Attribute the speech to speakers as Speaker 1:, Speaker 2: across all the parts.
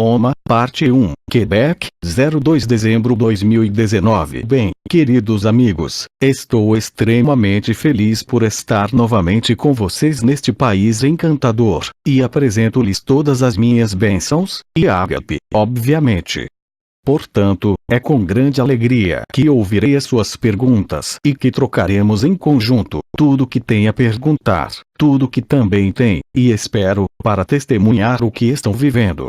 Speaker 1: Oma, parte 1, Quebec, 02 de dezembro 2019. Bem, queridos amigos, estou extremamente feliz por estar novamente com vocês neste país encantador, e apresento-lhes todas as minhas bênçãos, e ágape, obviamente. Portanto, é com grande alegria que ouvirei as suas perguntas e que trocaremos em conjunto tudo que tem a perguntar, tudo que também tem, e espero, para testemunhar o que estão vivendo.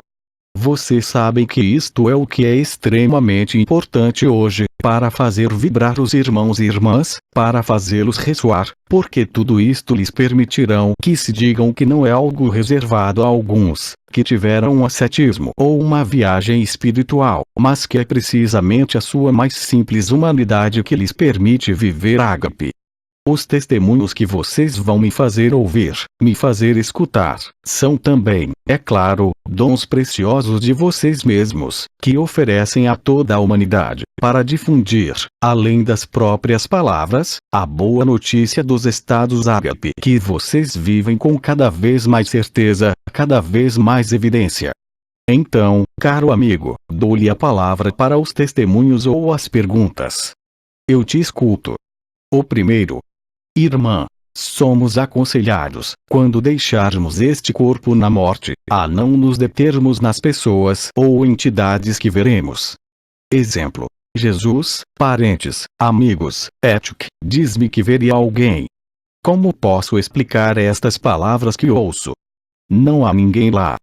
Speaker 1: Vocês sabem que isto é o que é extremamente importante hoje, para fazer vibrar os irmãos e irmãs, para fazê-los ressoar, porque tudo isto lhes permitirão que se digam que não é algo reservado a alguns, que tiveram um ascetismo ou uma viagem espiritual, mas que é precisamente a sua mais simples humanidade que lhes permite viver ágape. Os testemunhos que vocês vão me fazer ouvir, me fazer escutar, são também, é claro, dons preciosos de vocês mesmos, que oferecem a toda a humanidade, para difundir, além das próprias palavras, a boa notícia dos estados ágape que vocês vivem com cada vez mais certeza, cada vez mais evidência. Então, caro amigo, dou-lhe a palavra para os testemunhos ou as perguntas. Eu te escuto. O primeiro. Irmã, somos aconselhados, quando deixarmos este corpo na morte, a não nos determos nas pessoas ou entidades que veremos. Exemplo. Jesus, parentes, amigos, ética, diz-me que veria alguém. Como posso explicar estas palavras que ouço? Não há ninguém lá.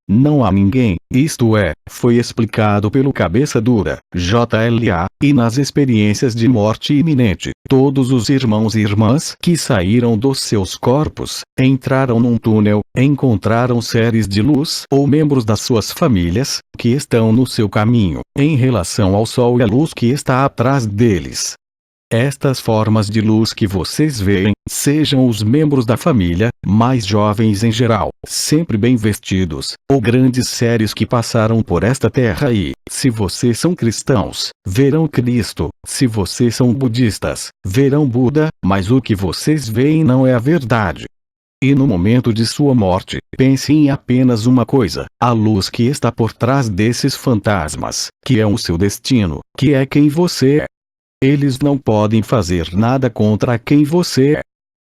Speaker 1: Não há ninguém, isto é, foi explicado pelo cabeça dura, JLA, e nas experiências de morte iminente, todos os irmãos e irmãs que saíram dos seus corpos, entraram num túnel, encontraram seres de luz ou membros das suas famílias, que estão no seu caminho, em relação ao sol e à luz que está atrás deles. Estas formas de luz que vocês veem, sejam os membros da família, mais jovens em geral, sempre bem vestidos, ou grandes seres que passaram por esta terra e, se vocês são cristãos, verão Cristo, se vocês são budistas, verão Buda, mas o que vocês veem não é a verdade. E no momento de sua morte, pense em apenas uma coisa, a luz que está por trás desses fantasmas, que é o seu destino, que é quem você é. Eles não podem fazer nada contra quem você é.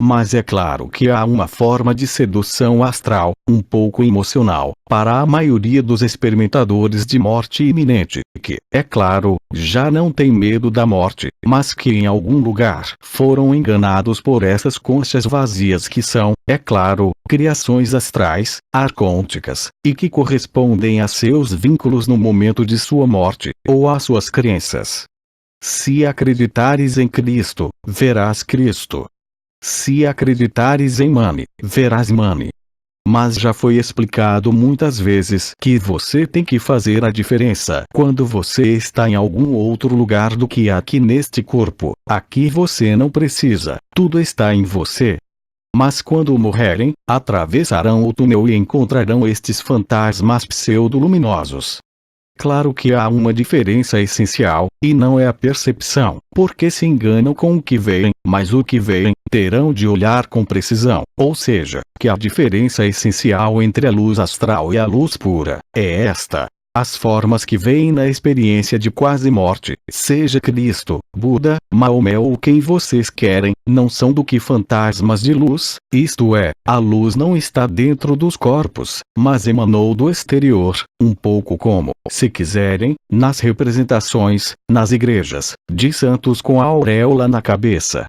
Speaker 1: Mas é claro que há uma forma de sedução astral, um pouco emocional, para a maioria dos experimentadores de morte iminente, que, é claro, já não tem medo da morte, mas que em algum lugar foram enganados por essas conchas vazias que são, é claro, criações astrais, arcônticas, e que correspondem a seus vínculos no momento de sua morte, ou às suas crenças. Se acreditares em Cristo, verás Cristo. Se acreditares em Mani, verás Mani. Mas já foi explicado muitas vezes que você tem que fazer a diferença quando você está em algum outro lugar do que aqui neste corpo. Aqui você não precisa, tudo está em você. Mas quando morrerem, atravessarão o túnel e encontrarão estes fantasmas pseudo-luminosos. Claro que há uma diferença essencial, e não é a percepção, porque se enganam com o que veem, mas o que veem, terão de olhar com precisão, ou seja, que a diferença essencial entre a luz astral e a luz pura, é esta. As formas que veem na experiência de quase morte, seja Cristo, Buda, Maomé ou quem vocês querem, não são do que fantasmas de luz, isto é, a luz não está dentro dos corpos, mas emanou do exterior, um pouco como, se quiserem, nas representações, nas igrejas, de santos com a auréola na cabeça.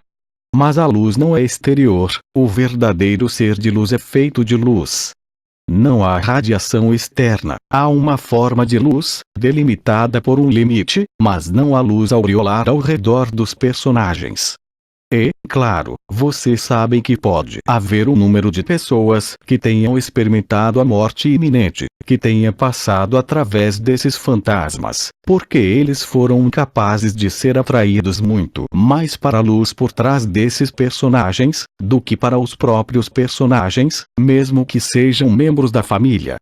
Speaker 1: Mas a luz não é exterior, o verdadeiro ser de luz é feito de luz. Não há radiação externa, há uma forma de luz, delimitada por um limite, mas não há luz aureolar ao redor dos personagens. E, claro, vocês sabem que pode haver um número de pessoas que tenham experimentado a morte iminente, que tenha passado através desses fantasmas, porque eles foram incapazes de ser atraídos muito mais para a luz por trás desses personagens, do que para os próprios personagens, mesmo que sejam membros da família.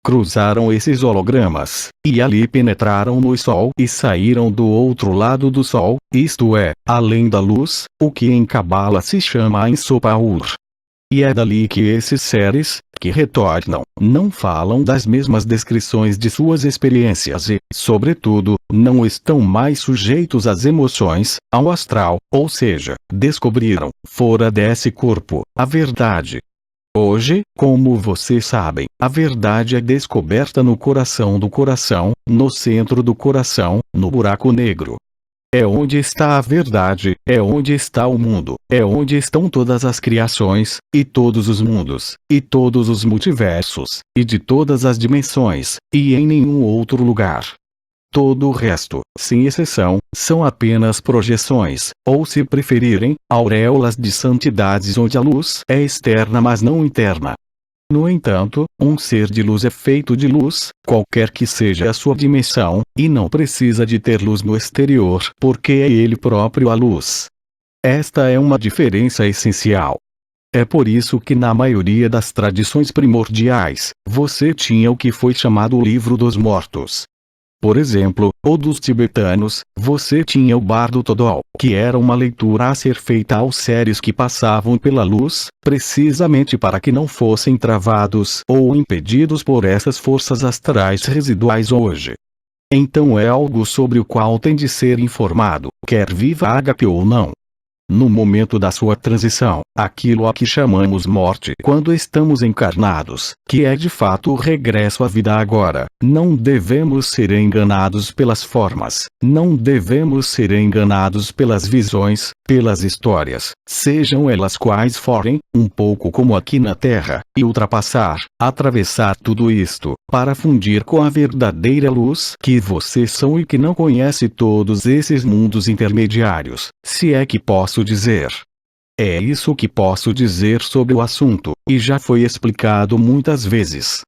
Speaker 1: Cruzaram esses hologramas, e ali penetraram no Sol e saíram do outro lado do Sol, isto é, além da luz, o que em Cabala se chama Ein Sof Aur. E é dali que esses seres, que retornam, não falam das mesmas descrições de suas experiências e, sobretudo, não estão mais sujeitos às emoções, ao astral, ou seja, descobriram, fora desse corpo, a verdade. Hoje, como vocês sabem, a verdade é descoberta no coração do coração, no centro do coração, no buraco negro. É onde está a verdade, é onde está o mundo, é onde estão todas as criações, e todos os mundos, e todos os multiversos, e de todas as dimensões, e em nenhum outro lugar. Todo o resto, sem exceção, são apenas projeções, ou se preferirem, auréolas de santidades onde a luz é externa mas não interna. No entanto, um ser de luz é feito de luz, qualquer que seja a sua dimensão, e não precisa de ter luz no exterior porque é ele próprio a luz. Esta é uma diferença essencial. É por isso que na maioria das tradições primordiais, você tinha o que foi chamado o Livro dos Mortos. Por exemplo, ou dos tibetanos, você tinha o Bardo Thodol, que era uma leitura a ser feita aos seres que passavam pela luz, precisamente para que não fossem travados ou impedidos por essas forças astrais residuais hoje. Então é algo sobre o qual tem de ser informado, quer viva ágape ou não. No momento da sua transição, aquilo a que chamamos morte quando estamos encarnados, que é de fato o regresso à vida agora, não devemos ser enganados pelas formas, não devemos ser enganados pelas visões, pelas histórias, sejam elas quais forem, um pouco como aqui na Terra, e ultrapassar, atravessar tudo isto, para fundir com a verdadeira luz que vocês são e que não conhece todos esses mundos intermediários, se é que posso dizer. É isso que posso dizer sobre o assunto, e já foi explicado muitas vezes.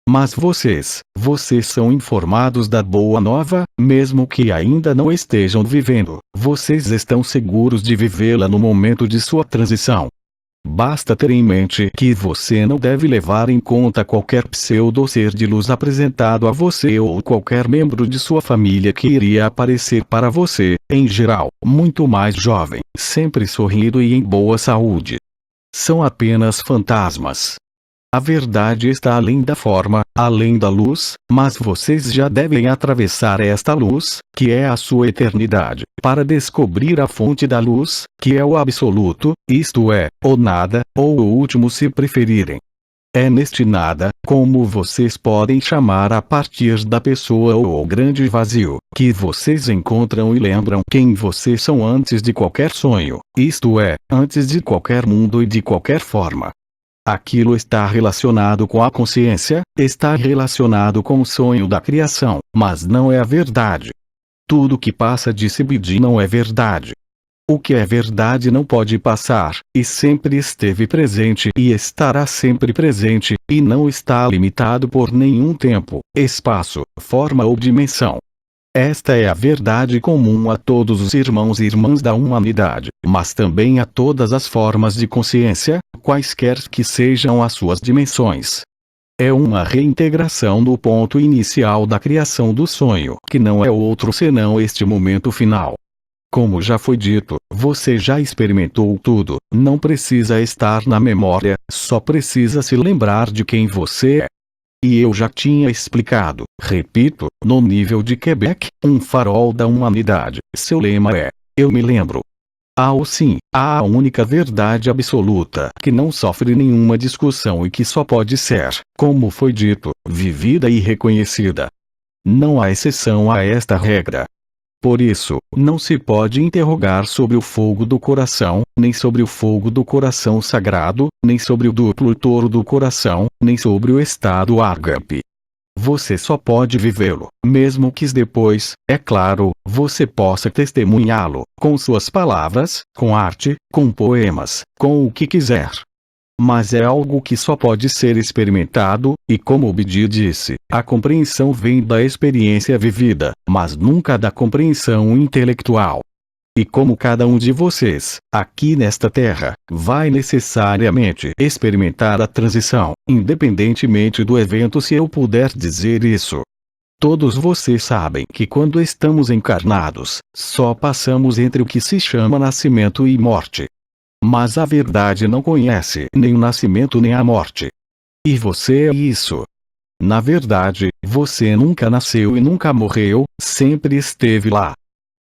Speaker 1: Mas vocês são informados da boa nova, mesmo que ainda não estejam vivendo, vocês estão seguros de vivê-la no momento de sua transição. Basta ter em mente que você não deve levar em conta qualquer pseudo-ser de luz apresentado a você ou qualquer membro de sua família que iria aparecer para você, em geral, muito mais jovem, sempre sorrindo e em boa saúde. São apenas fantasmas. A verdade está além da forma, além da luz, mas vocês já devem atravessar esta luz, que é a sua eternidade, para descobrir a fonte da luz, que é o absoluto, isto é, o nada, ou o último se preferirem. É neste nada, como vocês podem chamar a partir da pessoa ou o grande vazio, que vocês encontram e lembram quem vocês são antes de qualquer sonho, isto é, antes de qualquer mundo e de qualquer forma. Aquilo está relacionado com a consciência, está relacionado com o sonho da criação, mas não é a verdade. Tudo que passa de CBD não é verdade. O que é verdade não pode passar, e sempre esteve presente e estará sempre presente, e não está limitado por nenhum tempo, espaço, forma ou dimensão. Esta é a verdade comum a todos os irmãos e irmãs da humanidade, mas também a todas as formas de consciência, quaisquer que sejam as suas dimensões. É uma reintegração do ponto inicial da criação do sonho, que não é outro senão este momento final. Como já foi dito, você já experimentou tudo, não precisa estar na memória, só precisa se lembrar de quem você é. E eu já tinha explicado, repito, no nível de Quebec, um farol da humanidade, seu lema é: eu me lembro. Sim, há a única verdade absoluta que não sofre nenhuma discussão e que só pode ser, como foi dito, vivida e reconhecida. Não há exceção a esta regra. Por isso, não se pode interrogar sobre o fogo do coração, nem sobre o fogo do coração sagrado, nem sobre o duplo touro do coração, nem sobre o estado ágape. Você só pode vivê-lo, mesmo que depois, é claro, você possa testemunhá-lo, com suas palavras, com arte, com poemas, com o que quiser. Mas é algo que só pode ser experimentado, e como Bidi disse, a compreensão vem da experiência vivida, mas nunca da compreensão intelectual. E como cada um de vocês, aqui nesta terra, vai necessariamente experimentar a transição, independentemente do evento, se eu puder dizer isso. Todos vocês sabem que quando estamos encarnados, só passamos entre o que se chama nascimento e morte. Mas a verdade não conhece nem o nascimento nem a morte. E você é isso. Na verdade, você nunca nasceu e nunca morreu, sempre esteve lá.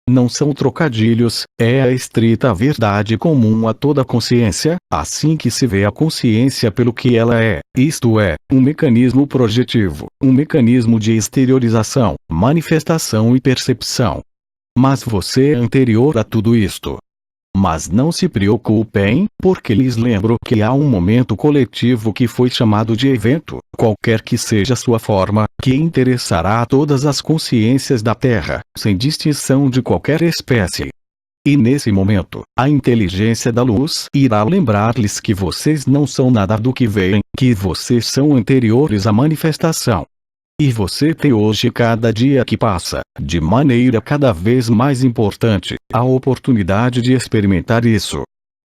Speaker 1: Não são trocadilhos, é a estrita verdade comum a toda consciência, assim que se vê a consciência pelo que ela é, isto é, um mecanismo projetivo, um mecanismo de exteriorização, manifestação e percepção. Mas você é anterior a tudo isto. Mas não se preocupem, porque lhes lembro que há um momento coletivo que foi chamado de evento, qualquer que seja sua forma, que interessará a todas as consciências da Terra, sem distinção de qualquer espécie. E nesse momento, a inteligência da luz irá lembrar-lhes que vocês não são nada do que veem, que vocês são anteriores à manifestação. E você tem hoje, cada dia que passa, de maneira cada vez mais importante, a oportunidade de experimentar isso.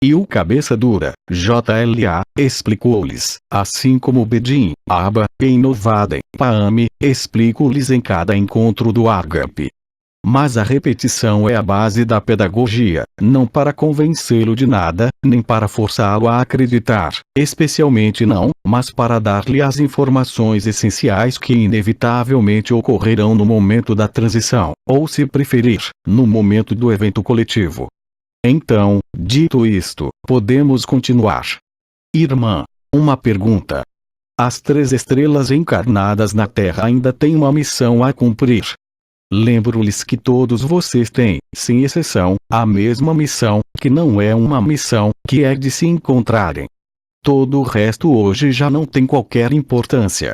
Speaker 1: E o cabeça dura, JLA, explicou-lhes, assim como Bedin, Abba, em Novaden, Paame, explico-lhes em cada encontro do Agape. Mas a repetição é a base da pedagogia, não para convencê-lo de nada, nem para forçá-lo a acreditar, especialmente não, mas para dar-lhe as informações essenciais que inevitavelmente ocorrerão no momento da transição, ou se preferir, no momento do evento coletivo. Então, dito isto, podemos continuar. Irmã, uma pergunta. As 3 estrelas encarnadas na Terra ainda têm uma missão a cumprir. Lembro-lhes que todos vocês têm, sem exceção, a mesma missão, que não é uma missão, que é de se encontrarem. Todo o resto hoje já não tem qualquer importância.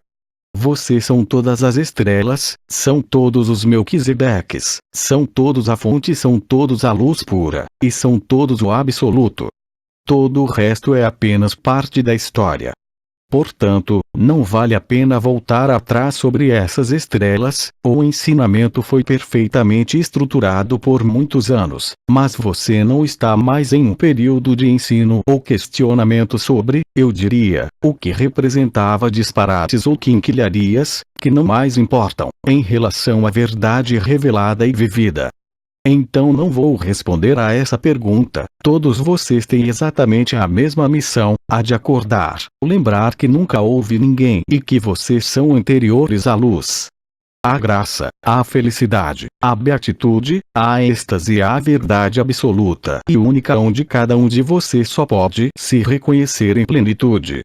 Speaker 1: Vocês são todas as estrelas, são todos os Melquisedeques, são todos a fonte, são todos a luz pura, e são todos o absoluto. Todo o resto é apenas parte da história. Portanto, não vale a pena voltar atrás sobre essas estrelas, o ensinamento foi perfeitamente estruturado por muitos anos, mas você não está mais em um período de ensino ou questionamento sobre, eu diria, o que representava disparates ou quinquilharias, que não mais importam, em relação à verdade revelada e vivida. Então não vou responder a essa pergunta. Todos vocês têm exatamente a mesma missão, a de acordar, lembrar que nunca houve ninguém e que vocês são anteriores à luz. A graça, a felicidade, a beatitude, a êxtase, a verdade absoluta e única onde cada um de vocês só pode se reconhecer em plenitude.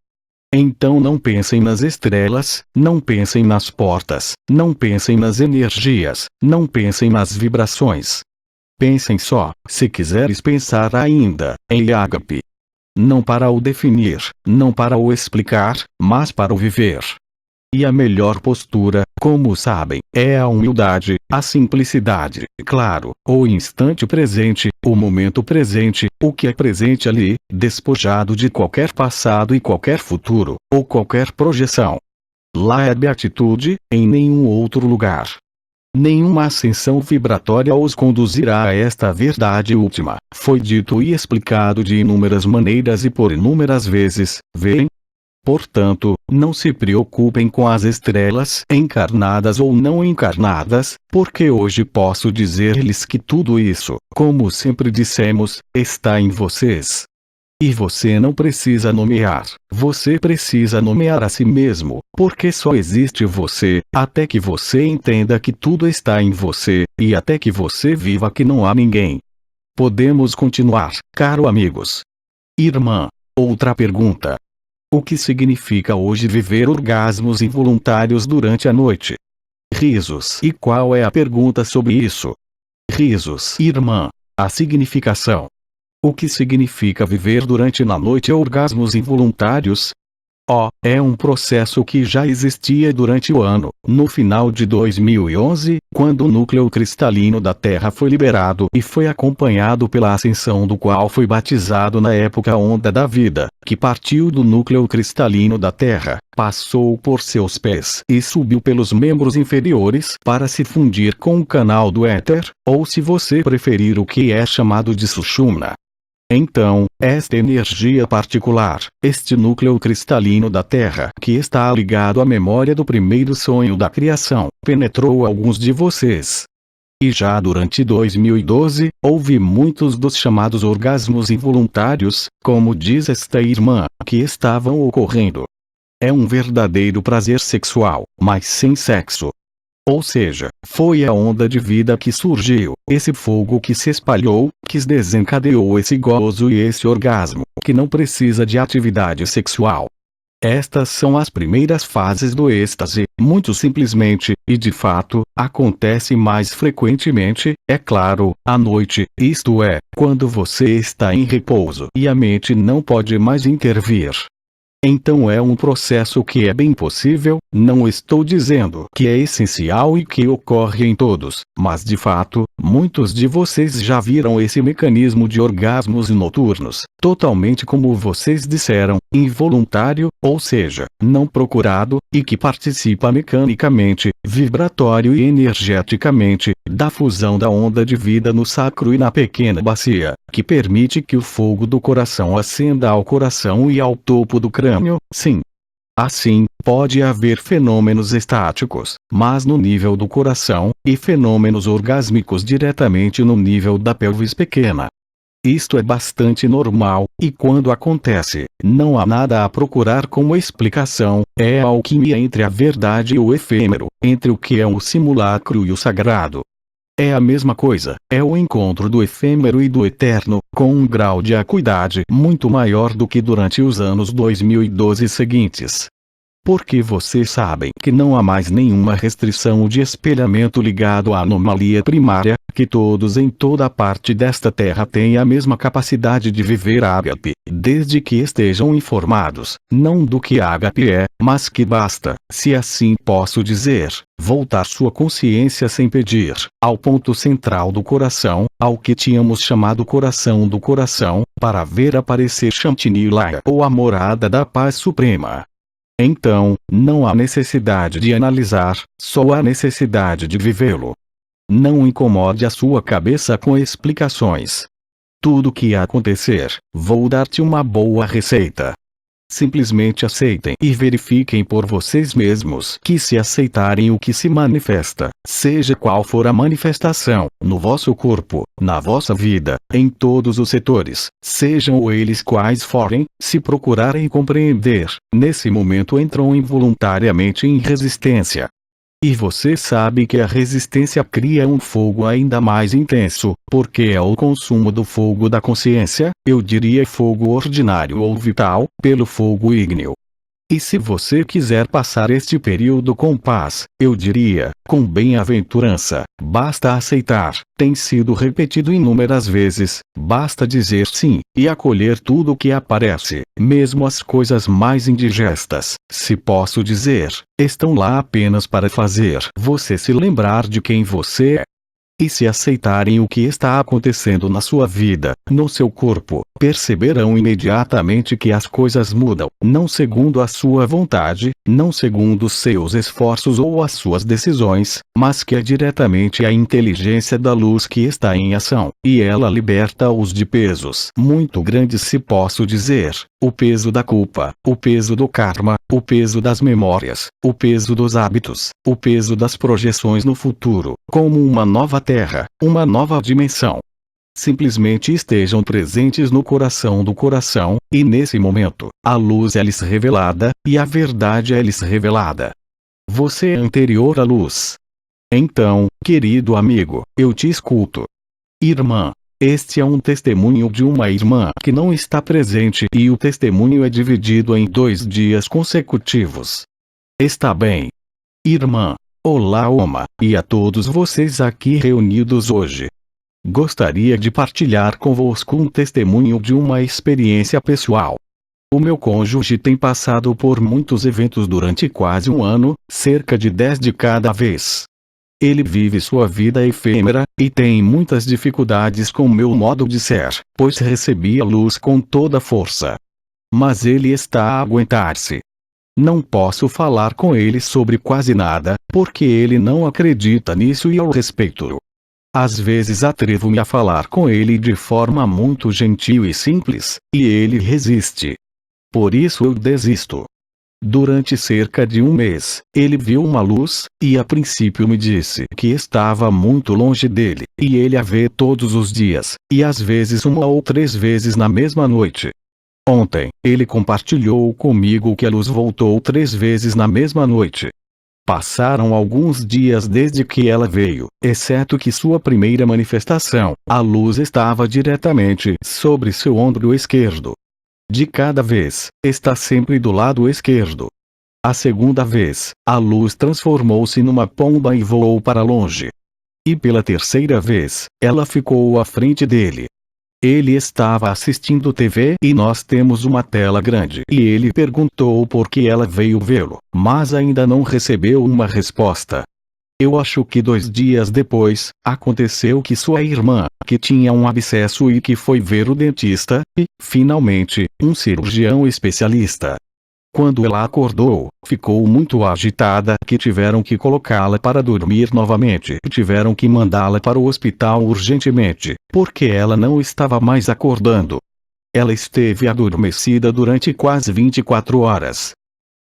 Speaker 1: Então não pensem nas estrelas, não pensem nas portas, não pensem nas energias, não pensem nas vibrações. Pensem só, se quiseres pensar ainda, em Agape. Não para o definir, não para o explicar, mas para o viver. E a melhor postura, como sabem, é a humildade, a simplicidade, claro, o instante presente, o momento presente, o que é presente ali, despojado de qualquer passado e qualquer futuro, ou qualquer projeção. Lá é beatitude, em nenhum outro lugar. Nenhuma ascensão vibratória os conduzirá a esta verdade última. Foi dito e explicado de inúmeras maneiras e por inúmeras vezes, veem? Portanto, não se preocupem com as estrelas encarnadas ou não encarnadas, porque hoje posso dizer-lhes que tudo isso, como sempre dissemos, está em vocês. E você não precisa nomear, você precisa nomear a si mesmo, porque só existe você, até que você entenda que tudo está em você, e até que você viva que não há ninguém. Podemos continuar, caro amigos. Irmã, outra pergunta. O que significa hoje viver orgasmos involuntários durante a noite? Risos. E qual é a pergunta sobre isso? Risos. Irmã, a significação. O que significa viver durante a noite orgasmos involuntários? É um processo que já existia durante o ano, no final de 2011, quando o núcleo cristalino da Terra foi liberado e foi acompanhado pela ascensão do qual foi batizado na época onda da vida, que partiu do núcleo cristalino da Terra, passou por seus pés e subiu pelos membros inferiores para se fundir com o canal do éter, ou se você preferir o que é chamado de Sushumna. Então, esta energia particular, este núcleo cristalino da Terra que está ligado à memória do primeiro sonho da criação, penetrou alguns de vocês. E já durante 2012, houve muitos dos chamados orgasmos involuntários, como diz esta irmã, que estavam ocorrendo. É um verdadeiro prazer sexual, mas sem sexo. Ou seja, foi a onda de vida que surgiu, esse fogo que se espalhou, que desencadeou esse gozo e esse orgasmo, que não precisa de atividade sexual. Estas são as primeiras fases do êxtase, muito simplesmente, e de fato, acontece mais frequentemente, é claro, à noite, isto é, quando você está em repouso e a mente não pode mais intervir. Então é um processo que é bem possível, não estou dizendo que é essencial e que ocorre em todos, mas de fato, muitos de vocês já viram esse mecanismo de orgasmos noturnos, totalmente como vocês disseram, involuntário, ou seja, não procurado, e que participa mecanicamente, vibratório e energeticamente, da fusão da onda de vida no sacro e na pequena bacia, que permite que o fogo do coração ascenda ao coração e ao topo do crânio, sim. Assim, pode haver fenômenos estáticos, mas no nível do coração, e fenômenos orgásmicos diretamente no nível da pelvis pequena. Isto é bastante normal, e quando acontece, não há nada a procurar como explicação, é a alquimia entre a verdade e o efêmero, entre o que é o simulacro e o sagrado. É a mesma coisa, é o encontro do efêmero e do eterno, com um grau de acuidade muito maior do que durante os anos 2012 seguintes. Porque vocês sabem que não há mais nenhuma restrição de espelhamento ligado à anomalia primária, que todos em toda parte desta terra têm a mesma capacidade de viver ágape, desde que estejam informados, não do que ágape é, mas que basta, se assim posso dizer, voltar sua consciência sem pedir, ao ponto central do coração, ao que tínhamos chamado coração do coração, para ver aparecer Shantinilaya ou a morada da paz suprema. Então, não há necessidade de analisar, só há necessidade de vivê-lo. Não incomode a sua cabeça com explicações. Tudo que acontecer, vou dar-te uma boa receita. Simplesmente aceitem e verifiquem por vocês mesmos que se aceitarem o que se manifesta, seja qual for a manifestação, no vosso corpo, na vossa vida, em todos os setores, sejam eles quais forem, se procurarem compreender, nesse momento entram involuntariamente em resistência. E você sabe que a resistência cria um fogo ainda mais intenso, porque é o consumo do fogo da consciência, eu diria fogo ordinário ou vital, pelo fogo ígneo. E se você quiser passar este período com paz, eu diria, com bem-aventurança, basta aceitar, tem sido repetido inúmeras vezes, basta dizer sim, e acolher tudo o que aparece, mesmo as coisas mais indigestas, se posso dizer, estão lá apenas para fazer você se lembrar de quem você é. E se aceitarem o que está acontecendo na sua vida, no seu corpo, perceberão imediatamente que as coisas mudam, não segundo a sua vontade, não segundo os seus esforços ou as suas decisões, mas que é diretamente a inteligência da luz que está em ação, e ela liberta-os de pesos muito grandes, se posso dizer, o peso da culpa, o peso do karma, o peso das memórias, o peso dos hábitos, o peso das projeções no futuro, como uma nova terra, uma nova dimensão. Simplesmente estejam presentes no coração do coração, e nesse momento, a luz é-lhes revelada, e a verdade é-lhes revelada. Você é anterior à luz. Então, querido amigo, eu te escuto. Irmã, este é um testemunho de uma irmã que não está presente e o testemunho é dividido em 2 dias consecutivos. Está bem? Irmã, olá Oma, e a todos vocês aqui reunidos hoje. Gostaria de partilhar convosco um testemunho de uma experiência pessoal. O meu cônjuge tem passado por muitos eventos durante quase um ano, cerca de 10 de cada vez. Ele vive sua vida efêmera, e tem muitas dificuldades com meu modo de ser, pois recebi a luz com toda força. Mas ele está a aguentar-se. Não posso falar com ele sobre quase nada, porque ele não acredita nisso e eu respeito-o. Às vezes atrevo-me a falar com ele de forma muito gentil e simples, e ele resiste. Por isso eu desisto. Durante cerca de um mês, ele viu uma luz, e a princípio me disse que estava muito longe dele, e ele a vê todos os dias, e às vezes 1 ou 3 vezes na mesma noite. Ontem, ele compartilhou comigo que a luz voltou 3 vezes na mesma noite. Passaram alguns dias desde que ela veio, exceto que sua primeira manifestação, a luz estava diretamente sobre seu ombro esquerdo. De cada vez, está sempre do lado esquerdo. A segunda vez, a luz transformou-se numa pomba e voou para longe. E pela terceira vez, ela ficou à frente dele. Ele estava assistindo TV e nós temos uma tela grande. E ele perguntou por que ela veio vê-lo, mas ainda não recebeu uma resposta. Eu acho que 2 dias depois, aconteceu que sua irmã, que tinha um abscesso e que foi ver o dentista, e, finalmente, um cirurgião especialista. Quando ela acordou, ficou muito agitada que tiveram que colocá-la para dormir novamente e tiveram que mandá-la para o hospital urgentemente, porque ela não estava mais acordando. Ela esteve adormecida durante quase 24 horas.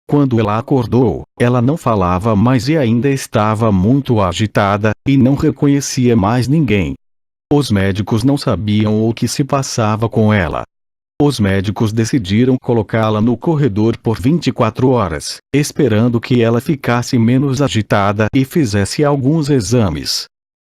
Speaker 1: Quando ela acordou, ela não falava mais e ainda estava muito agitada, e não reconhecia mais ninguém. Os médicos não sabiam o que se passava com ela. Os médicos decidiram colocá-la no corredor por 24 horas, esperando que ela ficasse menos agitada e fizesse alguns exames.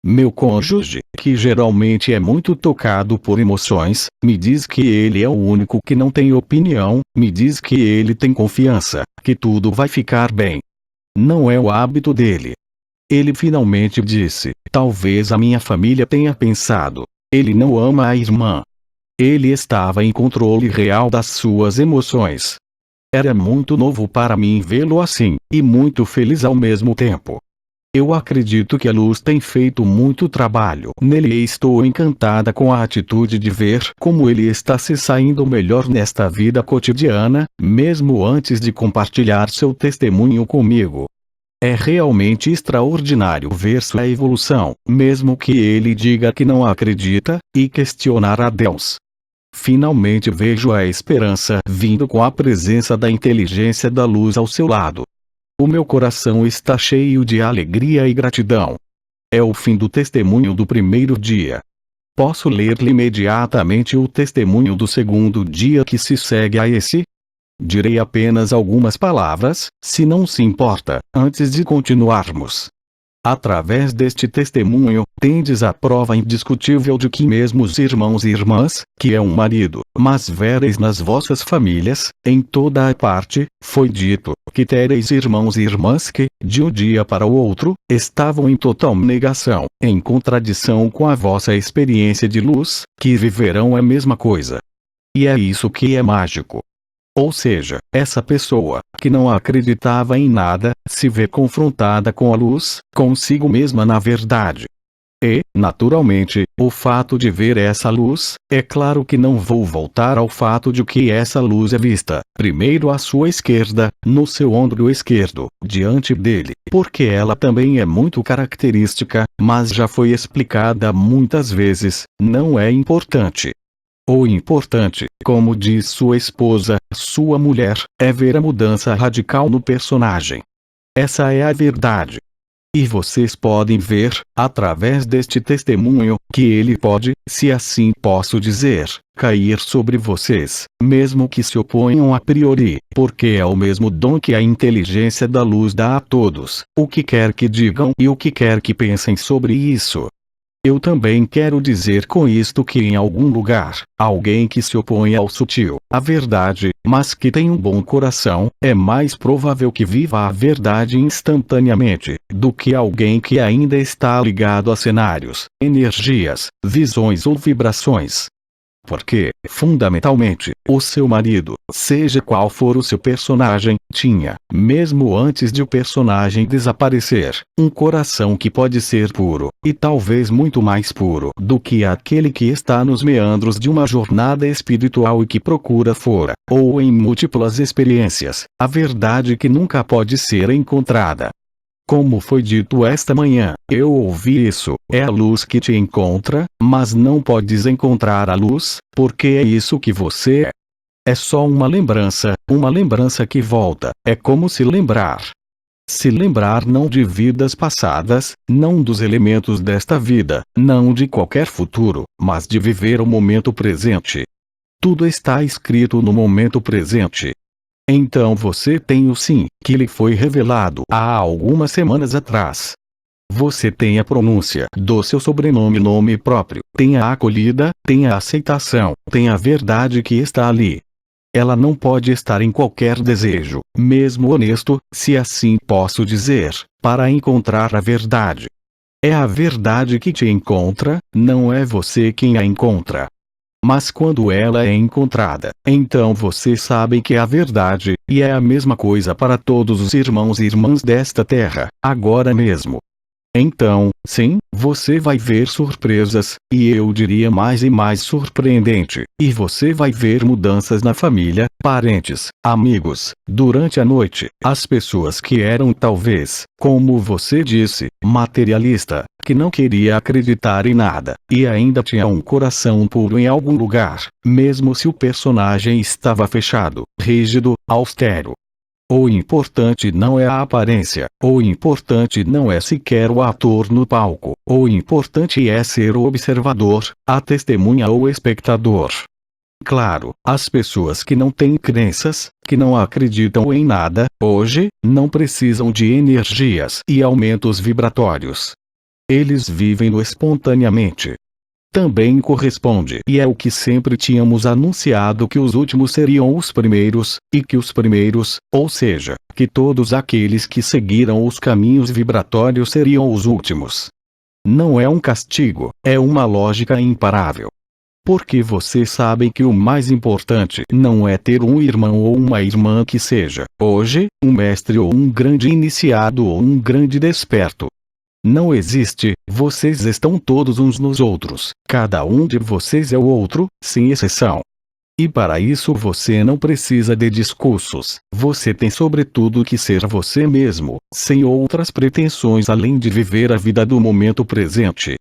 Speaker 1: Meu cônjuge, que geralmente é muito tocado por emoções, me diz que ele é o único que não tem opinião, me diz que ele tem confiança, que tudo vai ficar bem. Não é o hábito dele. Ele finalmente disse: talvez a minha família tenha pensado. Ele não ama a irmã. Ele estava em controle real das suas emoções. Era muito novo para mim vê-lo assim, e muito feliz ao mesmo tempo. Eu acredito que a luz tem feito muito trabalho nele e estou encantada com a atitude de ver como ele está se saindo melhor nesta vida cotidiana, mesmo antes de compartilhar seu testemunho comigo. É realmente extraordinário ver sua evolução, mesmo que ele diga que não acredita, e questionar a Deus. Finalmente vejo a esperança vindo com a presença da inteligência da luz ao seu lado. O meu coração está cheio de alegria e gratidão. É o fim do testemunho do primeiro dia. Posso ler-lhe imediatamente o testemunho do segundo dia que se segue a esse? Direi apenas algumas palavras, se não se importa, antes de continuarmos. Através deste testemunho, tendes a prova indiscutível de que mesmo os irmãos e irmãs, que é um marido, mas vereis nas vossas famílias, em toda a parte, foi dito, que tereis irmãos e irmãs que, de um dia para o outro, estavam em total negação, em contradição com a vossa experiência de luz, que viverão a mesma coisa. E é isso que é mágico. Ou seja, essa pessoa, que não acreditava em nada, se vê confrontada com a luz, consigo mesma na verdade. E, naturalmente, o fato de ver essa luz, é claro que não vou voltar ao fato de que essa luz é vista, primeiro à sua esquerda, no seu ombro esquerdo, diante dele, porque ela também é muito característica, mas já foi explicada muitas vezes, não é importante. O importante, como diz sua esposa, sua mulher, é ver a mudança radical no personagem. Essa é a verdade. E vocês podem ver, através deste testemunho, que ele pode, se assim posso dizer, cair sobre vocês, mesmo que se oponham a priori, porque é o mesmo dom que a inteligência da luz dá a todos, o que quer que digam e o que quer que pensem sobre isso. Eu também quero dizer com isto que em algum lugar, alguém que se opõe ao sutil, à verdade, mas que tem um bom coração, é mais provável que viva a verdade instantaneamente, do que alguém que ainda está ligado a cenários, energias, visões ou vibrações. Porque, fundamentalmente, o seu marido, seja qual for o seu personagem, tinha, mesmo antes de o personagem desaparecer, um coração que pode ser puro, e talvez muito mais puro do que aquele que está nos meandros de uma jornada espiritual e que procura fora, ou em múltiplas experiências, a verdade que nunca pode ser encontrada. Como foi dito esta manhã, eu ouvi isso, é a luz que te encontra, mas não podes encontrar a luz, porque é isso que você é. É só uma lembrança que volta, é como se lembrar. Se lembrar não de vidas passadas, não dos elementos desta vida, não de qualquer futuro, mas de viver o momento presente. Tudo está escrito no momento presente. Então você tem o sim, que lhe foi revelado há algumas semanas atrás. Você tem a pronúncia do seu sobrenome, nome próprio, tem a acolhida, tem a aceitação, tem a verdade que está ali. Ela não pode estar em qualquer desejo, mesmo honesto, se assim posso dizer, para encontrar a verdade. É a verdade que te encontra, não é você quem a encontra. Mas quando ela é encontrada, então você sabe que é a verdade, e é a mesma coisa para todos os irmãos e irmãs desta terra, agora mesmo. Então, sim, você vai ver surpresas, e eu diria mais e mais surpreendente, e você vai ver mudanças na família, parentes, amigos, durante a noite. As pessoas que eram talvez, como você disse, materialista, que não queria acreditar em nada, e ainda tinha um coração puro em algum lugar, mesmo se o personagem estava fechado, rígido, austero. O importante não é a aparência, o importante não é sequer o ator no palco, o importante é ser o observador, a testemunha ou espectador. Claro, as pessoas que não têm crenças, que não acreditam em nada, hoje, não precisam de energias e aumentos vibratórios. Eles vivem-no espontaneamente. Também corresponde, e é o que sempre tínhamos anunciado, que os últimos seriam os primeiros, e que os primeiros, ou seja, que todos aqueles que seguiram os caminhos vibratórios seriam os últimos. Não é um castigo, é uma lógica imparável. Porque vocês sabem que o mais importante não é ter um irmão ou uma irmã que seja, hoje, um mestre ou um grande iniciado ou um grande desperto. Não existe, vocês estão todos uns nos outros, cada um de vocês é o outro, sem exceção. E para isso você não precisa de discursos, você tem sobretudo que ser você mesmo, sem outras pretensões além de viver a vida do momento presente.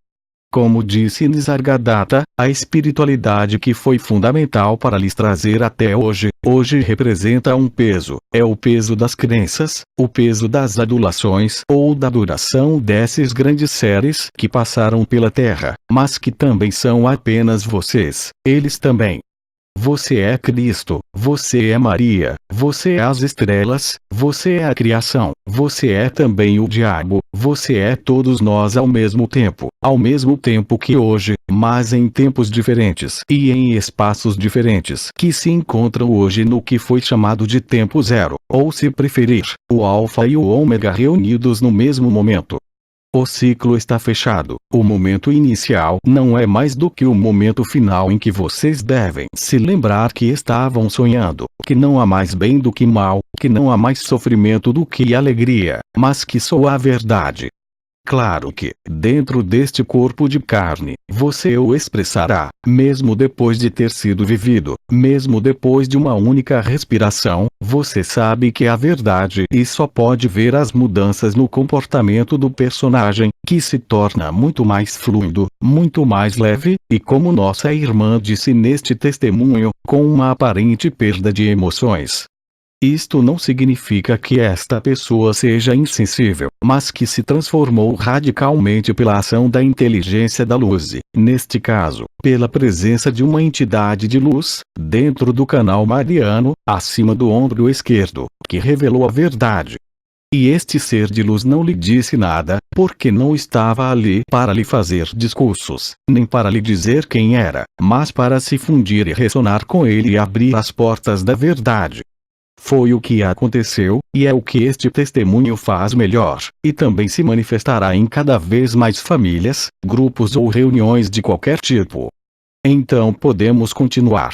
Speaker 1: Como disse Nisargadatta, a espiritualidade que foi fundamental para lhes trazer até hoje, hoje representa um peso, é o peso das crenças, o peso das adulações ou da duração desses grandes seres que passaram pela Terra, mas que também são apenas vocês, eles também. Você é Cristo, você é Maria, você é as estrelas, você é a criação, você é também o diabo, você é todos nós ao mesmo tempo que hoje, mas em tempos diferentes e em espaços diferentes que se encontram hoje no que foi chamado de tempo zero, ou se preferir, o alfa e o ômega reunidos no mesmo momento. O ciclo está fechado. O momento inicial não é mais do que o momento final em que vocês devem se lembrar que estavam sonhando, que não há mais bem do que mal, que não há mais sofrimento do que alegria, mas que só há verdade. Claro que, dentro deste corpo de carne, você o expressará, mesmo depois de ter sido vivido, mesmo depois de uma única respiração, você sabe que é a verdade e só pode ver as mudanças no comportamento do personagem, que se torna muito mais fluido, muito mais leve, e como nossa irmã disse neste testemunho, com uma aparente perda de emoções. Isto não significa que esta pessoa seja insensível, mas que se transformou radicalmente pela ação da inteligência da luz e, neste caso, pela presença de uma entidade de luz, dentro do canal mariano, acima do ombro esquerdo, que revelou a verdade. E este ser de luz não lhe disse nada, porque não estava ali para lhe fazer discursos, nem para lhe dizer quem era, mas para se fundir e ressonar com ele e abrir as portas da verdade. Foi o que aconteceu, e é o que este testemunho faz melhor, e também se manifestará em cada vez mais famílias, grupos ou reuniões de qualquer tipo. Então podemos continuar.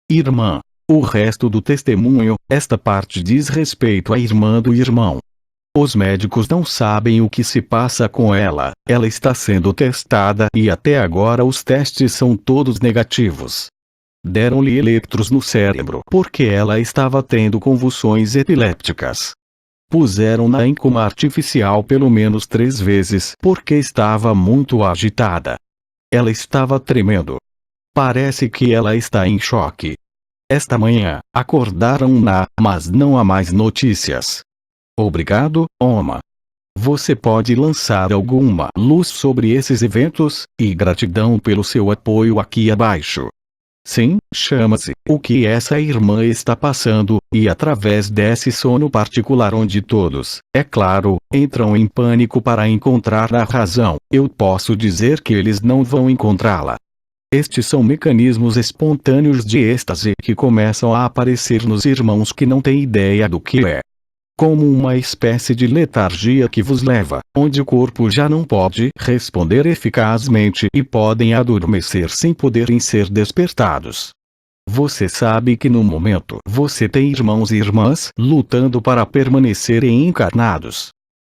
Speaker 1: Irmã. O resto do testemunho, esta parte diz respeito à irmã do irmão. Os médicos não sabem o que se passa com ela, ela está sendo testada e até agora os testes são todos negativos. Deram-lhe eletros no cérebro porque ela estava tendo convulsões epilépticas. Puseram-na em coma artificial pelo menos 3 vezes porque estava muito agitada. Ela estava tremendo. Parece que ela está em choque. Esta manhã, acordaram mas não há mais notícias. Obrigado, Oma. Você pode lançar alguma luz sobre esses eventos, e gratidão pelo seu apoio aqui abaixo. Sim, chama-se o que essa irmã está passando, e através desse sono particular onde todos, é claro, entram em pânico para encontrar a razão, eu posso dizer que eles não vão encontrá-la. Estes são mecanismos espontâneos de êxtase que começam a aparecer nos irmãos que não têm ideia do que é. Como uma espécie de letargia que vos leva, onde o corpo já não pode responder eficazmente e podem adormecer sem poderem ser despertados. Você sabe que no momento você tem irmãos e irmãs lutando para permanecerem encarnados.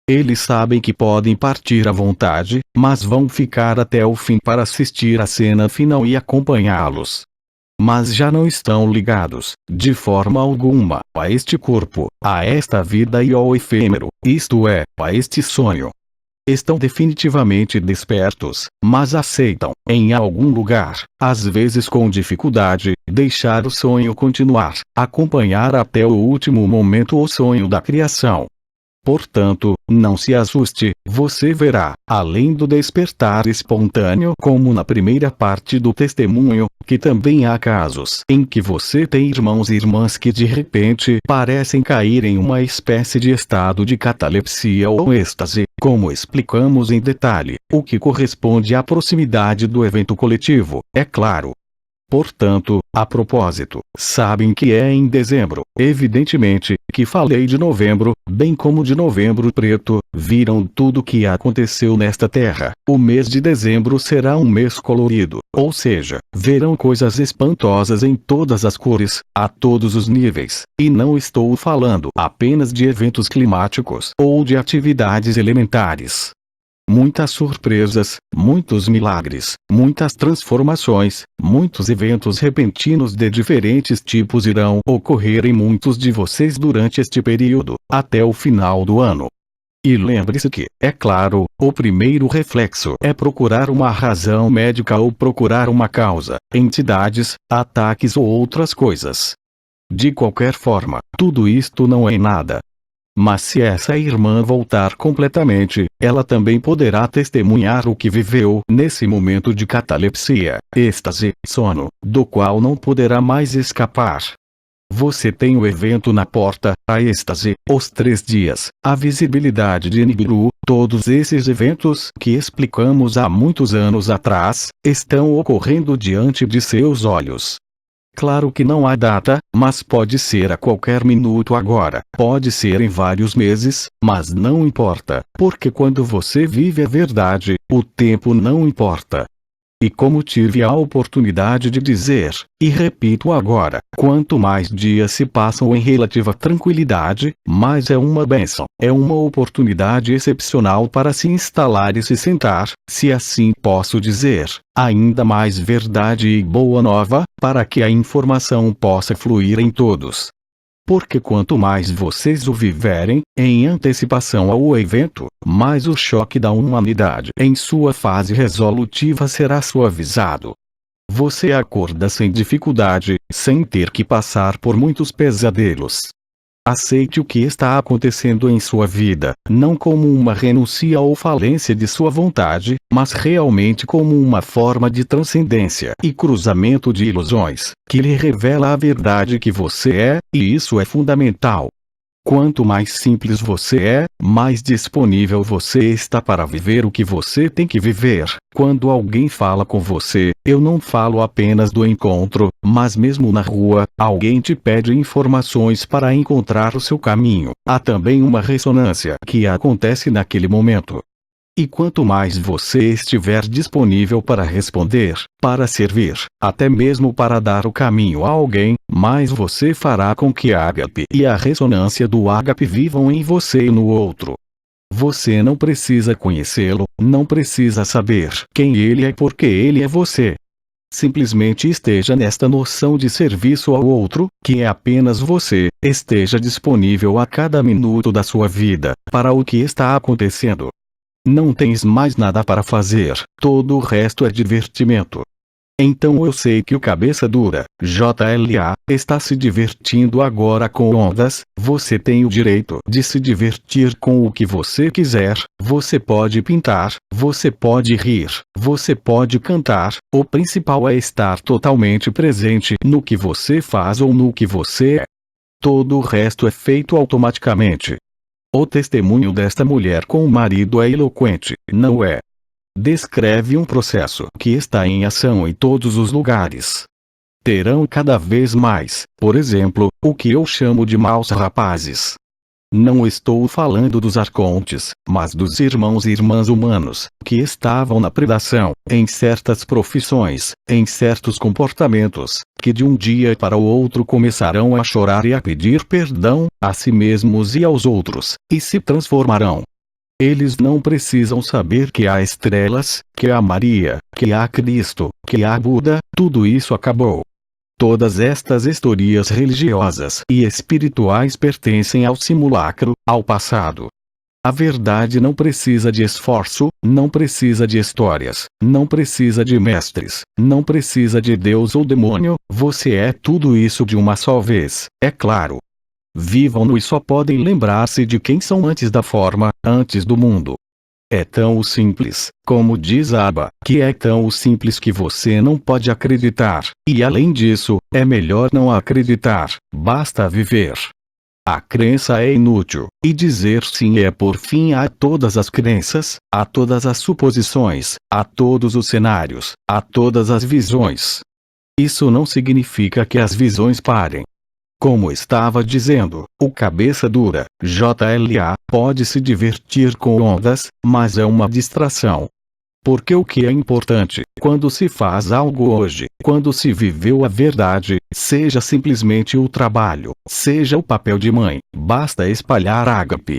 Speaker 1: Eles sabem que podem partir à vontade, mas vão ficar até o fim para assistir à cena final e acompanhá-los. Mas já não estão ligados, de forma alguma, a este corpo, a esta vida e ao efêmero, isto é, a este sonho. Estão definitivamente despertos, mas aceitam, em algum lugar, às vezes com dificuldade, deixar o sonho continuar, acompanhar até o último momento o sonho da criação. Portanto, não se assuste, você verá, além do despertar espontâneo como na primeira parte do testemunho, que também há casos em que você tem irmãos e irmãs que de repente parecem cair em uma espécie de estado de catalepsia ou êxtase, como explicamos em detalhe, o que corresponde à proximidade do evento coletivo, é claro. Portanto, a propósito, sabem que é em dezembro, evidentemente, que falei de novembro, bem como de novembro preto, viram tudo que aconteceu nesta terra. O mês de dezembro será um mês colorido, ou seja, verão coisas espantosas em todas as cores, a todos os níveis, e não estou falando apenas de eventos climáticos ou de atividades elementares. Muitas surpresas, muitos milagres, muitas transformações, muitos eventos repentinos de diferentes tipos irão ocorrer em muitos de vocês durante este período, até o final do ano. E lembre-se que, é claro, o primeiro reflexo é procurar uma razão médica ou procurar uma causa, entidades, ataques ou outras coisas. De qualquer forma, tudo isto não é nada. Mas se essa irmã voltar completamente, ela também poderá testemunhar o que viveu nesse momento de catalepsia, êxtase, sono, do qual não poderá mais escapar. Você tem o evento na porta, a êxtase, os 3 dias, a visibilidade de Nibiru, todos esses eventos que explicamos há muitos anos atrás, estão ocorrendo diante de seus olhos. Claro que não há data, mas pode ser a qualquer minuto agora, pode ser em vários meses, mas não importa, porque quando você vive a verdade, o tempo não importa. E como tive a oportunidade de dizer, e repito agora, quanto mais dias se passam em relativa tranquilidade, mais é uma bênção, é uma oportunidade excepcional para se instalar e se sentar, se assim posso dizer, ainda mais verdade e boa nova, para que a informação possa fluir em todos. Porque quanto mais vocês o viverem, em antecipação ao evento, mais o choque da humanidade em sua fase resolutiva será suavizado. Você acorda sem dificuldade, sem ter que passar por muitos pesadelos. Aceite o que está acontecendo em sua vida, não como uma renúncia ou falência de sua vontade, mas realmente como uma forma de transcendência e cruzamento de ilusões, que lhe revela a verdade que você é, e isso é fundamental. Quanto mais simples você é, mais disponível você está para viver o que você tem que viver. Quando alguém fala com você, eu não falo apenas do encontro, mas mesmo na rua, alguém te pede informações para encontrar o seu caminho. Há também uma ressonância que acontece naquele momento. E quanto mais você estiver disponível para responder, para servir, até mesmo para dar o caminho a alguém, mais você fará com que a ágape e a ressonância do ágape vivam em você e no outro. Você não precisa conhecê-lo, não precisa saber quem ele é porque ele é você. Simplesmente esteja nesta noção de serviço ao outro, que é apenas você, esteja disponível a cada minuto da sua vida, para o que está acontecendo. Não tens mais nada para fazer, todo o resto é divertimento. Então eu sei que o cabeça dura, JLA, está se divertindo agora com ondas. Você tem o direito de se divertir com o que você quiser. Você pode pintar, você pode rir, você pode cantar. O principal é estar totalmente presente no que você faz ou no que você é. Todo o resto é feito automaticamente. O testemunho desta mulher com o marido é eloquente, não é? Descreve um processo que está em ação em todos os lugares. Terão cada vez mais, por exemplo, o que eu chamo de maus rapazes. Não estou falando dos arcontes, mas dos irmãos e irmãs humanos, que estavam na predação, em certas profissões, em certos comportamentos, que de um dia para o outro começarão a chorar e a pedir perdão, a si mesmos e aos outros, e se transformarão. Eles não precisam saber que há estrelas, que há Maria, que há Cristo, que há Buda, tudo isso acabou. Todas estas historias religiosas e espirituais pertencem ao simulacro, ao passado. A verdade não precisa de esforço, não precisa de histórias, não precisa de mestres, não precisa de Deus ou demônio, você é tudo isso de uma só vez, é claro. Vivam-no e só podem lembrar-se de quem são antes da forma, antes do mundo. É tão simples, como diz Abba, que é tão simples que você não pode acreditar, e além disso, é melhor não acreditar, basta viver. A crença é inútil, e dizer sim é por fim a todas as crenças, a todas as suposições, a todos os cenários, a todas as visões. Isso não significa que as visões parem. Como estava dizendo, o cabeça dura, JLA, pode se divertir com ondas, mas é uma distração. Porque o que é importante, quando se faz algo hoje, quando se viveu a verdade, seja simplesmente o trabalho, seja o papel de mãe, basta espalhar ágape.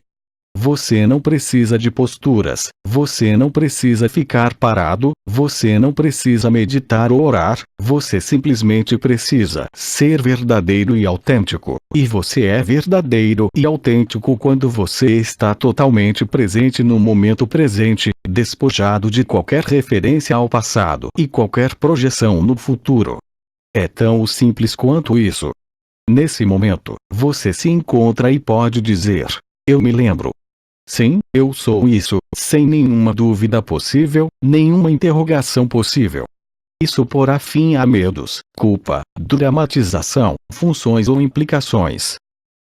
Speaker 1: Você não precisa de posturas, você não precisa ficar parado, você não precisa meditar ou orar, você simplesmente precisa ser verdadeiro e autêntico, e você é verdadeiro e autêntico quando você está totalmente presente no momento presente, despojado de qualquer referência ao passado e qualquer projeção no futuro. É tão simples quanto isso. Nesse momento, você se encontra e pode dizer: eu me lembro. Sim, eu sou isso, sem nenhuma dúvida possível, nenhuma interrogação possível. Isso porá fim a medos, culpa, dramatização, funções ou implicações.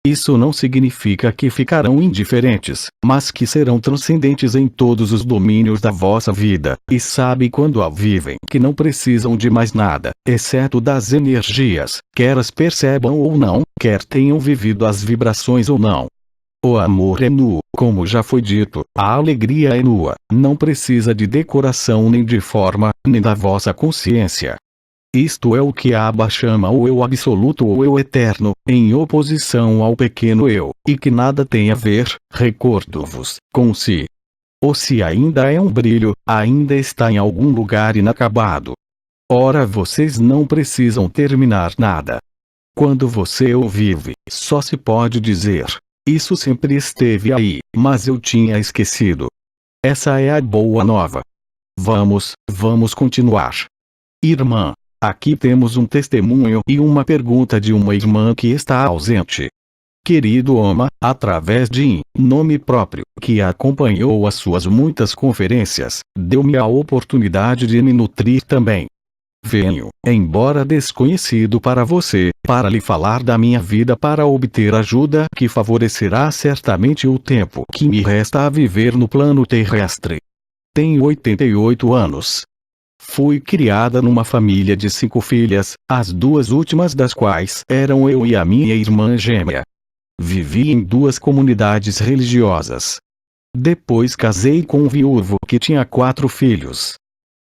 Speaker 1: Isso não significa que ficarão indiferentes, mas que serão transcendentes em todos os domínios da vossa vida, e sabe quando a vivem que não precisam de mais nada, exceto das energias, quer as percebam ou não, quer tenham vivido as vibrações ou não. O amor é nu, como já foi dito, a alegria é nua, não precisa de decoração nem de forma, nem da vossa consciência. Isto é o que Abba chama o eu absoluto ou eu eterno, em oposição ao pequeno eu, e que nada tem a ver, recordo-vos, com si. O si ainda é um brilho, ainda está em algum lugar inacabado. Ora, vocês não precisam terminar nada. Quando você o vive, só se pode dizer: isso sempre esteve aí, mas eu tinha esquecido. Essa é a boa nova. Vamos continuar. Irmã, aqui temos um testemunho e uma pergunta de uma irmã que está ausente. Querido Oma, através de nome próprio, que acompanhou as suas muitas conferências, deu-me a oportunidade de me nutrir também. Venho, embora desconhecido para você, para lhe falar da minha vida para obter ajuda que favorecerá certamente o tempo que me resta a viver no plano terrestre. Tenho 88 anos. Fui criada numa família de 5 filhas, as 2 últimas das quais eram eu e a minha irmã gêmea. Vivi em 2 comunidades religiosas. Depois casei com um viúvo que tinha 4 filhos.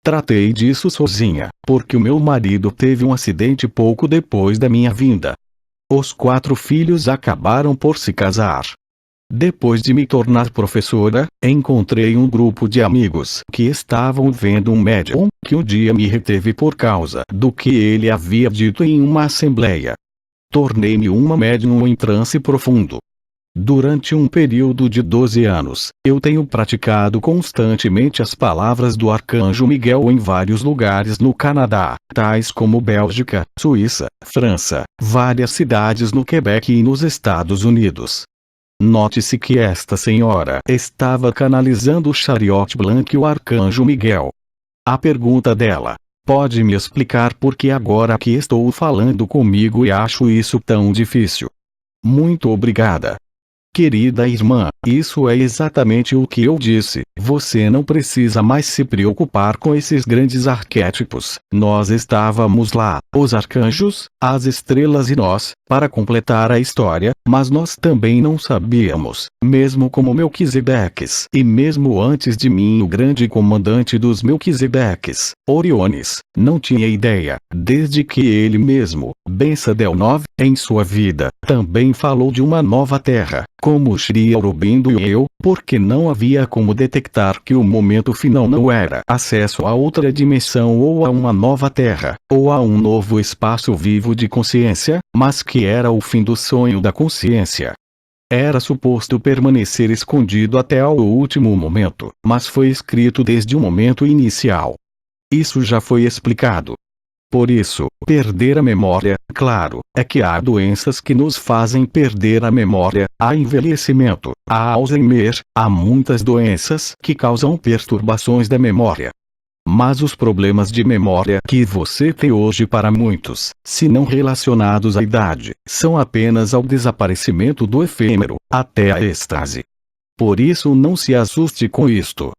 Speaker 1: Tratei disso sozinha, porque o meu marido teve um acidente pouco depois da minha vinda. Os 4 filhos acabaram por se casar. Depois de me tornar professora, encontrei um grupo de amigos que estavam vendo um médium, que um dia me reteve por causa do que ele havia dito em uma assembleia. Tornei-me uma médium em transe profundo. Durante um período de 12 anos, eu tenho praticado constantemente as palavras do Arcanjo Miguel em vários lugares no Canadá, tais como Bélgica, Suíça, França, várias cidades no Quebec e nos Estados Unidos. Note-se que esta senhora estava canalizando o Chariot Blanc e o Arcanjo Miguel. A pergunta dela: pode me explicar por que agora que estou falando comigo e acho isso tão difícil? Muito obrigada. Querida irmã, isso é exatamente o que eu disse. Você não precisa mais se preocupar com esses grandes arquétipos. Nós estávamos lá, os arcanjos, as estrelas e nós, para completar a história, mas nós também não sabíamos, mesmo como Melquisedeques, e mesmo antes de mim o grande comandante dos Melquisedeques, Oriones, não tinha ideia, desde que ele mesmo, Ben-Sadel 9, em sua vida, também falou de uma nova terra, como Sri Aurobindo e eu, porque não havia como detectar que o momento final não era acesso a outra dimensão ou a uma nova terra, ou a um novo espaço vivo de consciência, mas que era o fim do sonho da consciência. Era suposto permanecer escondido até ao último momento, mas foi escrito desde o momento inicial. Isso já foi explicado. Por isso, perder a memória, claro, é que há doenças que nos fazem perder a memória, há envelhecimento, há Alzheimer, há muitas doenças que causam perturbações da memória. Mas os problemas de memória que você tem hoje para muitos, se não relacionados à idade, são apenas ao desaparecimento do efêmero, até a êxtase. Por isso não se assuste com isto.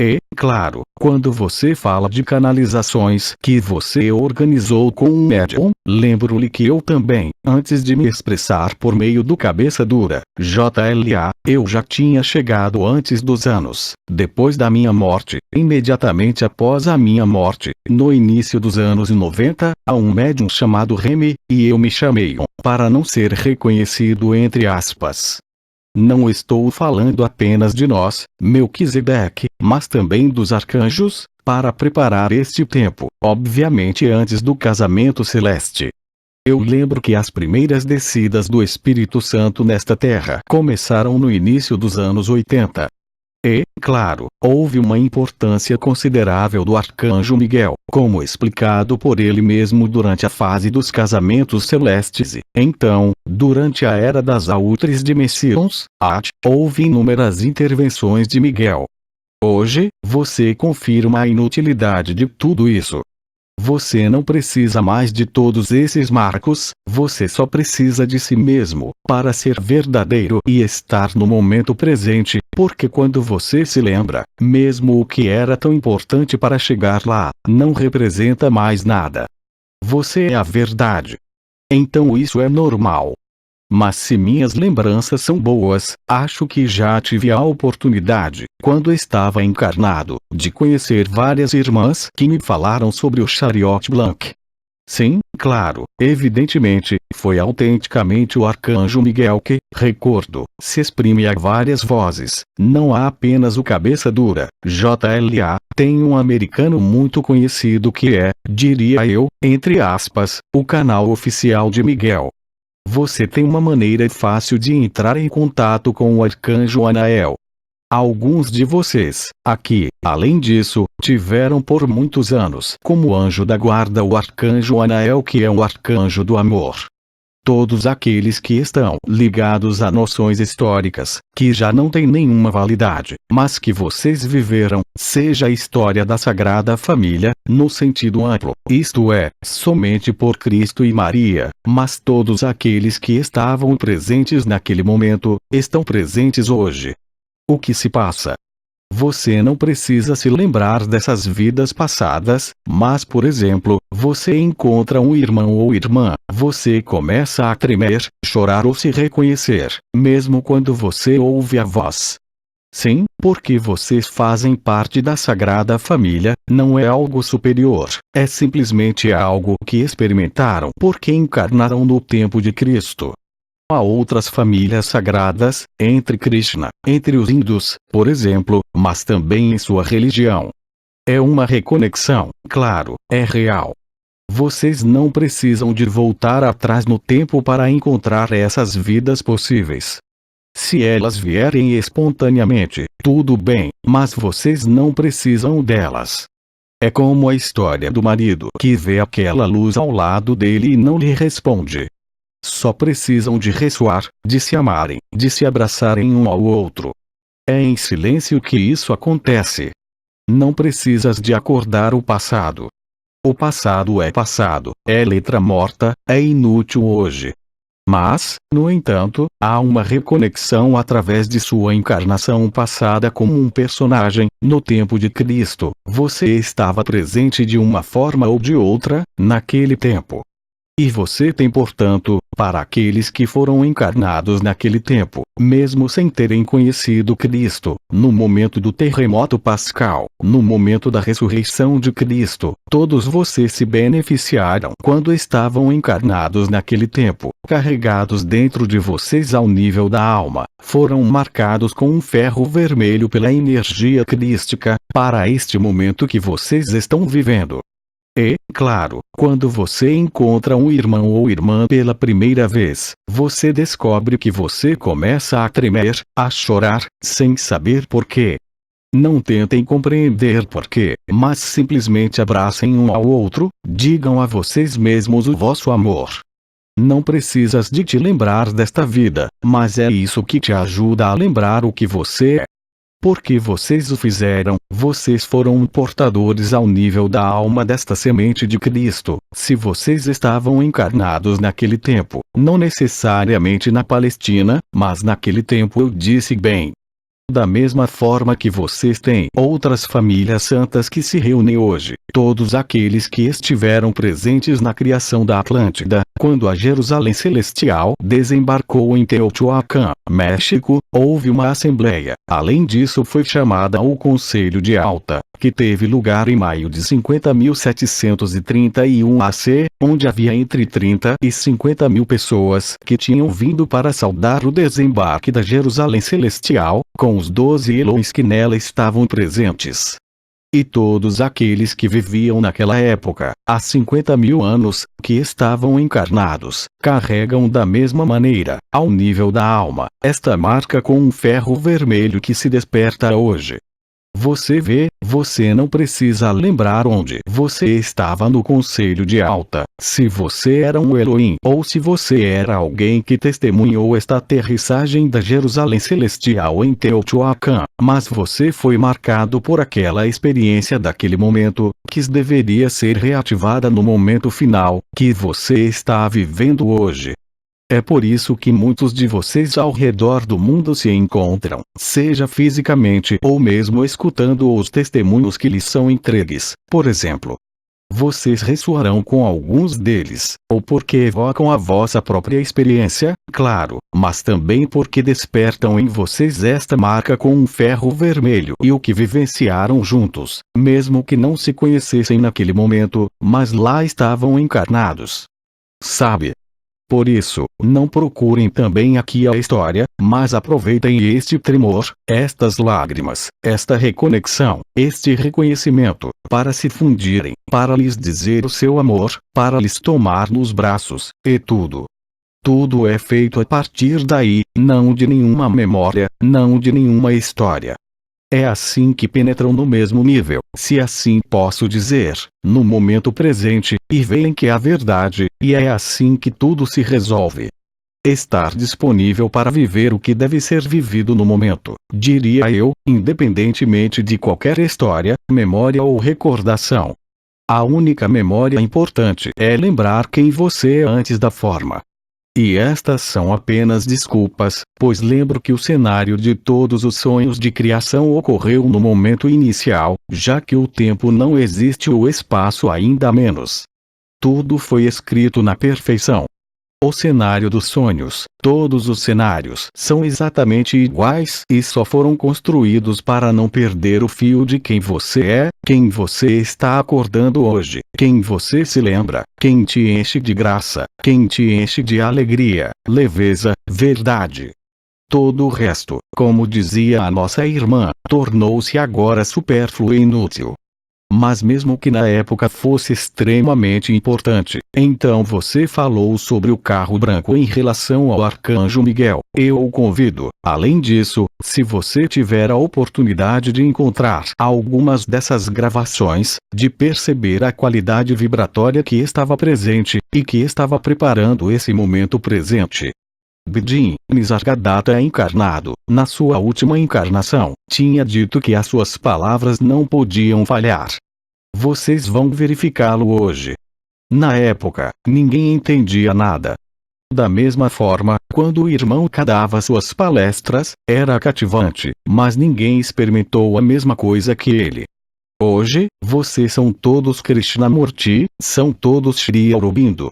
Speaker 1: E, claro, quando você fala de canalizações que você organizou com um médium, lembro-lhe que eu também, antes de me expressar por meio do cabeça dura, JLA, eu já tinha chegado antes dos anos, depois da minha morte, imediatamente após a minha morte, no início dos anos 90, a um médium chamado Remy, e eu me chamei para não ser reconhecido entre aspas. Não estou falando apenas de nós, Melquisedeque, mas também dos arcanjos, para preparar este tempo, obviamente antes do casamento celeste. Eu lembro que as primeiras descidas do Espírito Santo nesta terra começaram no início dos anos 80. E, claro, houve uma importância considerável do Arcanjo Miguel, como explicado por ele mesmo durante a fase dos casamentos celestes e, então, durante a era das Outres Dimensões, houve inúmeras intervenções de Miguel. Hoje, você confirma a inutilidade de tudo isso. Você não precisa mais de todos esses marcos, você só precisa de si mesmo, para ser verdadeiro e estar no momento presente, porque quando você se lembra, mesmo o que era tão importante para chegar lá, não representa mais nada. Você é a verdade. Então isso é normal. Mas se minhas lembranças são boas, acho que já tive a oportunidade, quando estava encarnado, de conhecer várias irmãs que me falaram sobre o Chariot Blanc. Sim, claro, evidentemente, foi autenticamente o Arcanjo Miguel que, recordo, se exprime a várias vozes, não há apenas o cabeça dura, JLA, tem um americano muito conhecido que é, diria eu, entre aspas, o canal oficial de Miguel. Você tem uma maneira fácil de entrar em contato com o Arcanjo Anael. Alguns de vocês, aqui, além disso, tiveram por muitos anos como anjo da guarda o Arcanjo Anael, que é o arcanjo do amor. Todos aqueles que estão ligados a noções históricas, que já não têm nenhuma validade, mas que vocês viveram, seja a história da Sagrada Família, no sentido amplo, isto é, somente por Cristo e Maria, mas todos aqueles que estavam presentes naquele momento, estão presentes hoje. O que se passa? Você não precisa se lembrar dessas vidas passadas, mas por exemplo, você encontra um irmão ou irmã, você começa a tremer, chorar ou se reconhecer, mesmo quando você ouve a voz. Sim, porque vocês fazem parte da Sagrada Família, não é algo superior, é simplesmente algo que experimentaram porque encarnaram no tempo de Cristo. Há outras famílias sagradas, entre Krishna, entre os hindus, por exemplo, mas também em sua religião. É uma reconexão, claro, é real. Vocês não precisam de voltar atrás no tempo para encontrar essas vidas possíveis. Se elas vierem espontaneamente, tudo bem, mas vocês não precisam delas. É como a história do marido que vê aquela luz ao lado dele e não lhe responde. Só precisam de ressoar, de se amarem, de se abraçarem um ao outro. É em silêncio que isso acontece. Não precisas de acordar o passado. O passado, é letra morta, é inútil hoje. Mas, no entanto, há uma reconexão através de sua encarnação passada como um personagem. No tempo de Cristo, você estava presente de uma forma ou de outra, naquele tempo. E você tem, portanto, para aqueles que foram encarnados naquele tempo, mesmo sem terem conhecido Cristo, no momento do terremoto pascal, no momento da ressurreição de Cristo, todos vocês se beneficiaram quando estavam encarnados naquele tempo, carregados dentro de vocês ao nível da alma, foram marcados com um ferro vermelho pela energia crística, para este momento que vocês estão vivendo. E, claro, quando você encontra um irmão ou irmã pela primeira vez, você descobre que você começa a tremer, a chorar, sem saber porquê. Não tentem compreender porquê, mas simplesmente abracem um ao outro, digam a vocês mesmos o vosso amor. Não precisas de te lembrar desta vida, mas é isso que te ajuda a lembrar o que você é. Porque vocês o fizeram, vocês foram portadores ao nível da alma desta semente de Cristo. Se vocês estavam encarnados naquele tempo, não necessariamente na Palestina, mas naquele tempo eu disse bem. Da mesma forma que vocês têm outras famílias santas que se reúnem hoje, todos aqueles que estiveram presentes na criação da Atlântida, quando a Jerusalém Celestial desembarcou em Teotihuacan, México, houve uma assembleia. Além disso foi chamada o Conselho de Alta, que teve lugar em maio de 50.731 AC, onde havia entre 30 e 50 mil pessoas que tinham vindo para saudar o desembarque da Jerusalém Celestial, com os 12 Elohins que nela estavam presentes. E todos aqueles que viviam naquela época, há 50 mil anos, que estavam encarnados, carregam da mesma maneira, ao nível da alma, esta marca com um ferro vermelho que se desperta hoje. Você vê, você não precisa lembrar onde você estava no Conselho de Alta, se você era um Elohim ou se você era alguém que testemunhou esta aterrissagem da Jerusalém Celestial em Teotihuacan, mas você foi marcado por aquela experiência daquele momento, que deveria ser reativada no momento final, que você está vivendo hoje. É por isso que muitos de vocês ao redor do mundo se encontram, seja fisicamente ou mesmo escutando os testemunhos que lhes são entregues. Por exemplo, vocês ressoarão com alguns deles, ou porque evocam a vossa própria experiência, claro, mas também porque despertam em vocês esta marca com um ferro vermelho e o que vivenciaram juntos, mesmo que não se conhecessem naquele momento, mas lá estavam encarnados. Sabe? Por isso, não procurem também aqui a história, mas aproveitem este tremor, estas lágrimas, esta reconexão, este reconhecimento, para se fundirem, para lhes dizer o seu amor, para lhes tomar nos braços, e tudo. Tudo é feito a partir daí, não de nenhuma memória, não de nenhuma história. É assim que penetram no mesmo nível, se assim posso dizer, no momento presente, e veem que é a verdade, e é assim que tudo se resolve. Estar disponível para viver o que deve ser vivido no momento, diria eu, independentemente de qualquer história, memória ou recordação. A única memória importante é lembrar quem você é antes da forma. E estas são apenas desculpas, pois lembro que o cenário de todos os sonhos de criação ocorreu no momento inicial, já que o tempo não existe ou o espaço ainda menos. Tudo foi escrito na perfeição. O cenário dos sonhos, todos os cenários são exatamente iguais e só foram construídos para não perder o fio de quem você é, quem você está acordando hoje, quem você se lembra, quem te enche de graça, quem te enche de alegria, leveza, verdade. Todo o resto, como dizia a nossa irmã, tornou-se agora supérfluo e inútil. mas mesmo que na época fosse extremamente importante, então você falou sobre o carro branco em relação ao Arcanjo Miguel. Eu o convido, além disso, se você tiver a oportunidade de encontrar algumas dessas gravações, de perceber a qualidade vibratória que estava presente, e que estava preparando esse momento presente. Bidin, Nisargadatta encarnado, na sua última encarnação, tinha dito que as suas palavras não podiam falhar. Vocês vão verificá-lo hoje. Na época, ninguém entendia nada. Da mesma forma, quando o irmão K dava suas palestras, era cativante, mas ninguém experimentou a mesma coisa que ele. Hoje, vocês são todos Krishnamurti, são todos Sri Aurobindo.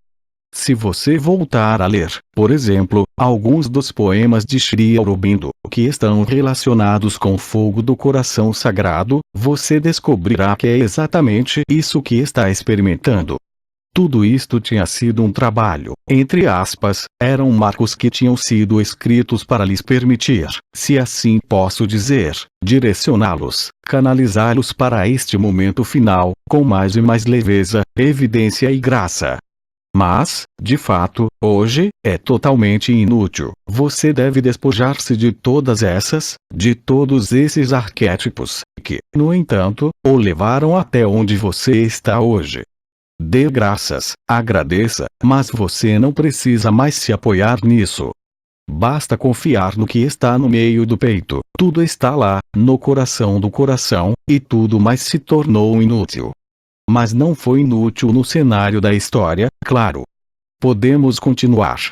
Speaker 1: Se você voltar a ler, por exemplo, alguns dos poemas de Sri Aurobindo, que estão relacionados com o fogo do coração sagrado, você descobrirá que é exatamente isso que está experimentando. Tudo isto tinha sido um trabalho, entre aspas, eram marcos que tinham sido escritos para lhes permitir, se assim posso dizer, direcioná-los, canalizá-los para este momento final, com mais e mais leveza, evidência e graça. Mas, de fato, hoje, é totalmente inútil. Você deve despojar-se de todos esses arquétipos, que, no entanto, o levaram até onde você está hoje. Dê graças, agradeça, mas você não precisa mais se apoiar nisso. Basta confiar no que está no meio do peito, tudo está lá, no coração do coração, e tudo mais se tornou inútil. Mas não foi inútil no cenário da história, claro. Podemos continuar.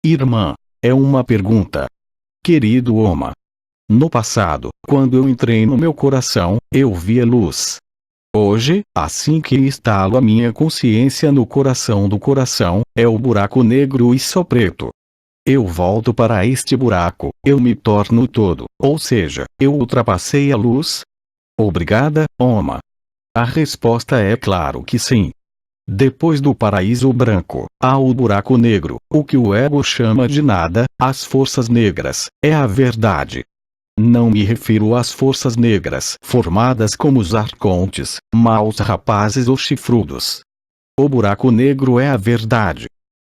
Speaker 1: Irmã, é uma pergunta. Querido Oma. No passado, quando eu entrei no meu coração, eu via luz. Hoje, assim que instalo a minha consciência no coração do coração, é o buraco negro e só preto. Eu volto para este buraco, eu me torno todo, ou seja, eu ultrapassei a luz? Obrigada, Oma. A resposta é claro que sim. Depois do paraíso branco, há o buraco negro, o que o ego chama de nada, as forças negras, é a verdade. Não me refiro às forças negras formadas como os arcontes, maus rapazes ou chifrudos. O buraco negro é a verdade.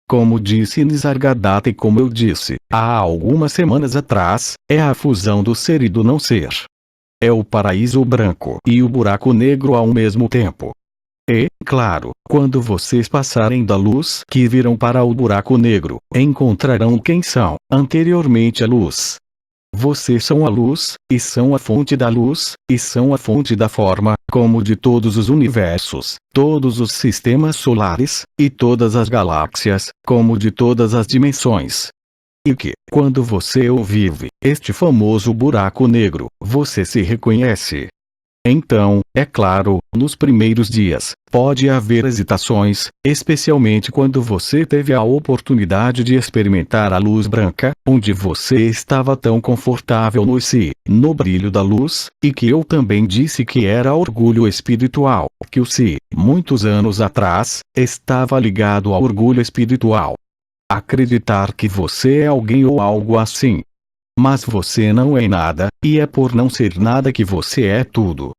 Speaker 1: Como disse Nisargadatta e como eu disse, há algumas semanas atrás, é a fusão do ser e do não ser. É o paraíso branco e o buraco negro ao mesmo tempo. E, claro, quando vocês passarem da luz que viram para o buraco negro, encontrarão quem são, anteriormente a luz. Vocês são a luz, e são a fonte da luz, e são a fonte da forma, como de todos os universos, todos os sistemas solares, e todas as galáxias, como de todas as dimensões. E que, quando você o vive, este famoso buraco negro, você se reconhece. Então, é claro, nos primeiros dias, pode haver hesitações, especialmente quando você teve a oportunidade de experimentar a luz branca, onde você estava tão confortável no brilho da luz, e que eu também disse que era orgulho espiritual, que o muitos anos atrás, estava ligado ao orgulho espiritual. Acreditar que você é alguém ou algo assim. Mas você não é nada, e é por não ser nada que você é tudo.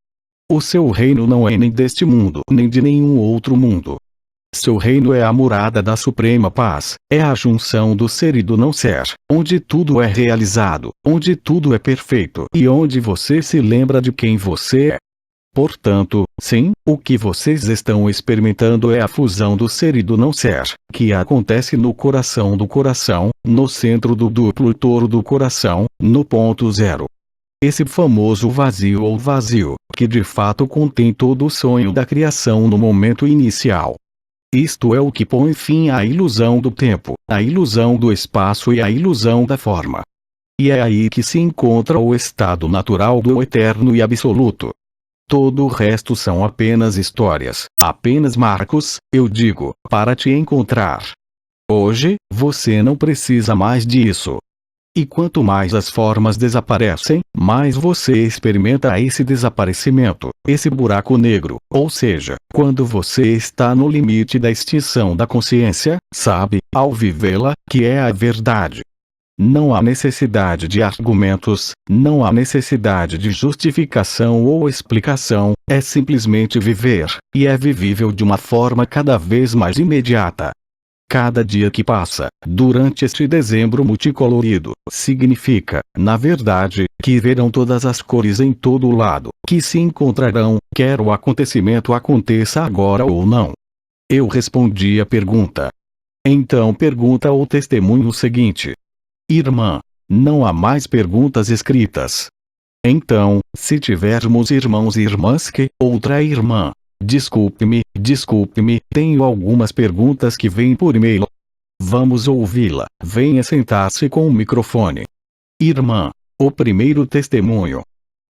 Speaker 1: O seu reino não é nem deste mundo, nem de nenhum outro mundo. Seu reino é a morada da suprema paz, é a junção do ser e do não ser, onde tudo é realizado, onde tudo é perfeito e onde você se lembra de quem você é. Portanto, sim, o que vocês estão experimentando é a fusão do ser e do não ser, que acontece no coração do coração, no centro do duplo toro do coração, no ponto zero. Esse famoso vazio ou vazio, que de fato contém todo o sonho da criação no momento inicial. Isto é o que põe fim à ilusão do tempo, à ilusão do espaço e à ilusão da forma. E é aí que se encontra o estado natural do eterno e absoluto. Todo o resto são apenas histórias, apenas marcos, eu digo, para te encontrar. Hoje, você não precisa mais disso. E quanto mais as formas desaparecem, mais você experimenta esse desaparecimento, esse buraco negro, ou seja, quando você está no limite da extinção da consciência, sabe, ao vivê-la, que é a verdade. Não há necessidade de argumentos, não há necessidade de justificação ou explicação, é simplesmente viver, e é vivível de uma forma cada vez mais imediata. Cada dia que passa, durante este dezembro multicolorido, significa, na verdade, que verão todas as cores em todo o lado, que se encontrarão, quer o acontecimento aconteça agora ou não. Eu respondi a pergunta. Então pergunta o testemunho seguinte. Irmã, não há mais perguntas escritas. Então, se tivermos irmãos e irmãs que, outra irmã. Desculpe-me, tenho algumas perguntas que vêm por e-mail. Vamos ouvi-la. Venha sentar-se com o microfone. Irmã, o primeiro testemunho.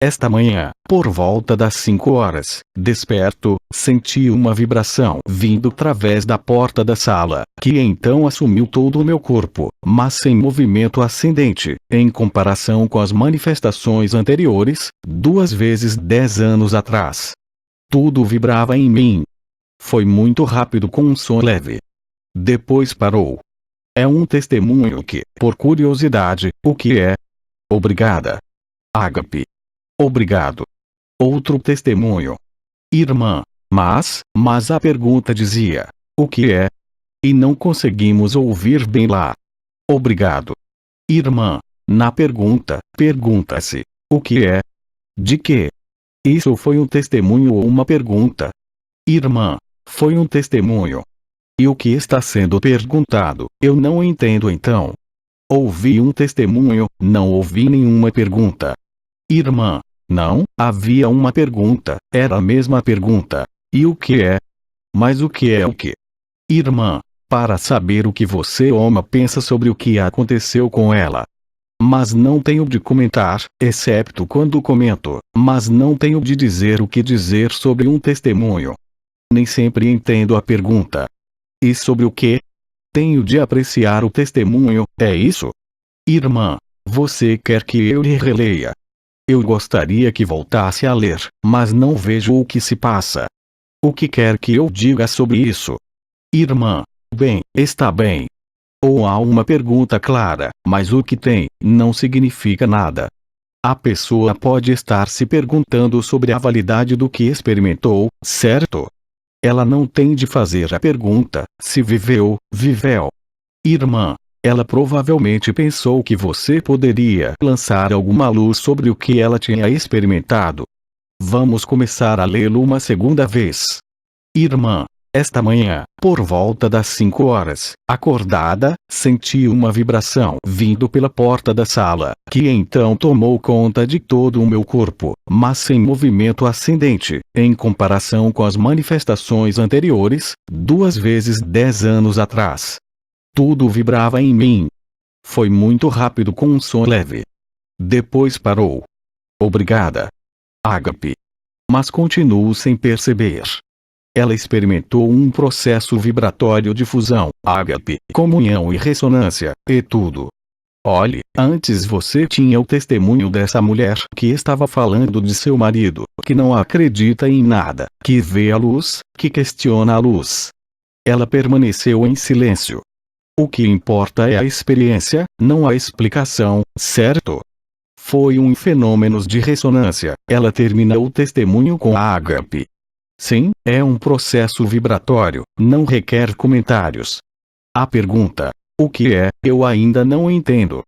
Speaker 1: Esta manhã, por volta das 5 horas, desperto, senti uma vibração vindo através da porta da sala, que então assumiu todo o meu corpo, mas sem movimento ascendente, em comparação com as manifestações anteriores, 2 vezes 10 anos atrás. Tudo vibrava em mim. Foi muito rápido com um som leve. Depois parou. É um testemunho que, por curiosidade, o que é? Obrigada. Ágape. Obrigado. Outro testemunho. Irmã, mas a pergunta dizia, o que é? E não conseguimos ouvir bem lá. Obrigado. Irmã, na pergunta, pergunta-se, o que é? De quê? Isso foi um testemunho ou uma pergunta? Irmã, foi um testemunho. E o que está sendo perguntado, eu não entendo então. Ouvi um testemunho, não ouvi nenhuma pergunta. Irmã, não, havia uma pergunta, era a mesma pergunta. E o que é? Mas o que é o que? Irmã, para saber o que você pensa sobre o que aconteceu com ela. Mas não tenho de comentar, excepto quando comento, mas não tenho de dizer o que dizer sobre um testemunho. Nem sempre entendo a pergunta. E sobre o que? Tenho de apreciar o testemunho, é isso? Irmã, você quer que eu lhe releia? Eu gostaria que voltasse a ler, mas não vejo o que se passa. O que quer que eu diga sobre isso? Irmã, bem, está bem. Ou há uma pergunta clara, mas o que tem, não significa nada. A pessoa pode estar se perguntando sobre a validade do que experimentou, certo? Ela não tem de fazer a pergunta, se viveu, viveu. Irmã, ela provavelmente pensou que você poderia lançar alguma luz sobre o que ela tinha experimentado. Vamos começar a lê-lo uma segunda vez. Irmã, esta manhã, por volta das 5 horas, acordada, senti uma vibração vindo pela porta da sala, que então tomou conta de todo o meu corpo, mas sem movimento ascendente, em comparação com as manifestações anteriores, 2 vezes 10 anos atrás. Tudo vibrava em mim. Foi muito rápido com um som leve. Depois parou. Obrigada. Ágape. Mas continuo sem perceber. Ela experimentou um processo vibratório de fusão, ágape, comunhão e ressonância, e tudo. Olhe, antes você tinha o testemunho dessa mulher que estava falando de seu marido, que não acredita em nada, que vê a luz, que questiona a luz. Ela permaneceu em silêncio. O que importa é a experiência, não a explicação, certo? Foi um fenômeno de ressonância. Ela termina o testemunho com a ágape. Sim, é um processo vibratório, não requer comentários. A pergunta, o que é, eu ainda não entendo.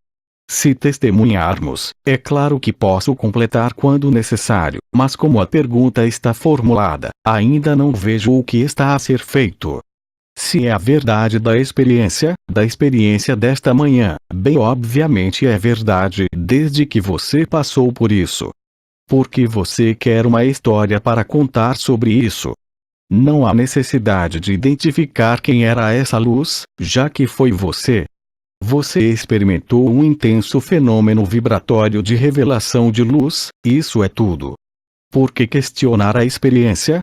Speaker 1: Se testemunharmos, é claro que posso completar quando necessário, mas como a pergunta está formulada, ainda não vejo o que está a ser feito. Se é a verdade da experiência desta manhã, bem obviamente é verdade desde que você passou por isso. Porque você quer uma história para contar sobre isso. Não há necessidade de identificar quem era essa luz, já que foi você. Você experimentou um intenso fenômeno vibratório de revelação de luz, isso é tudo. Por que questionar a experiência?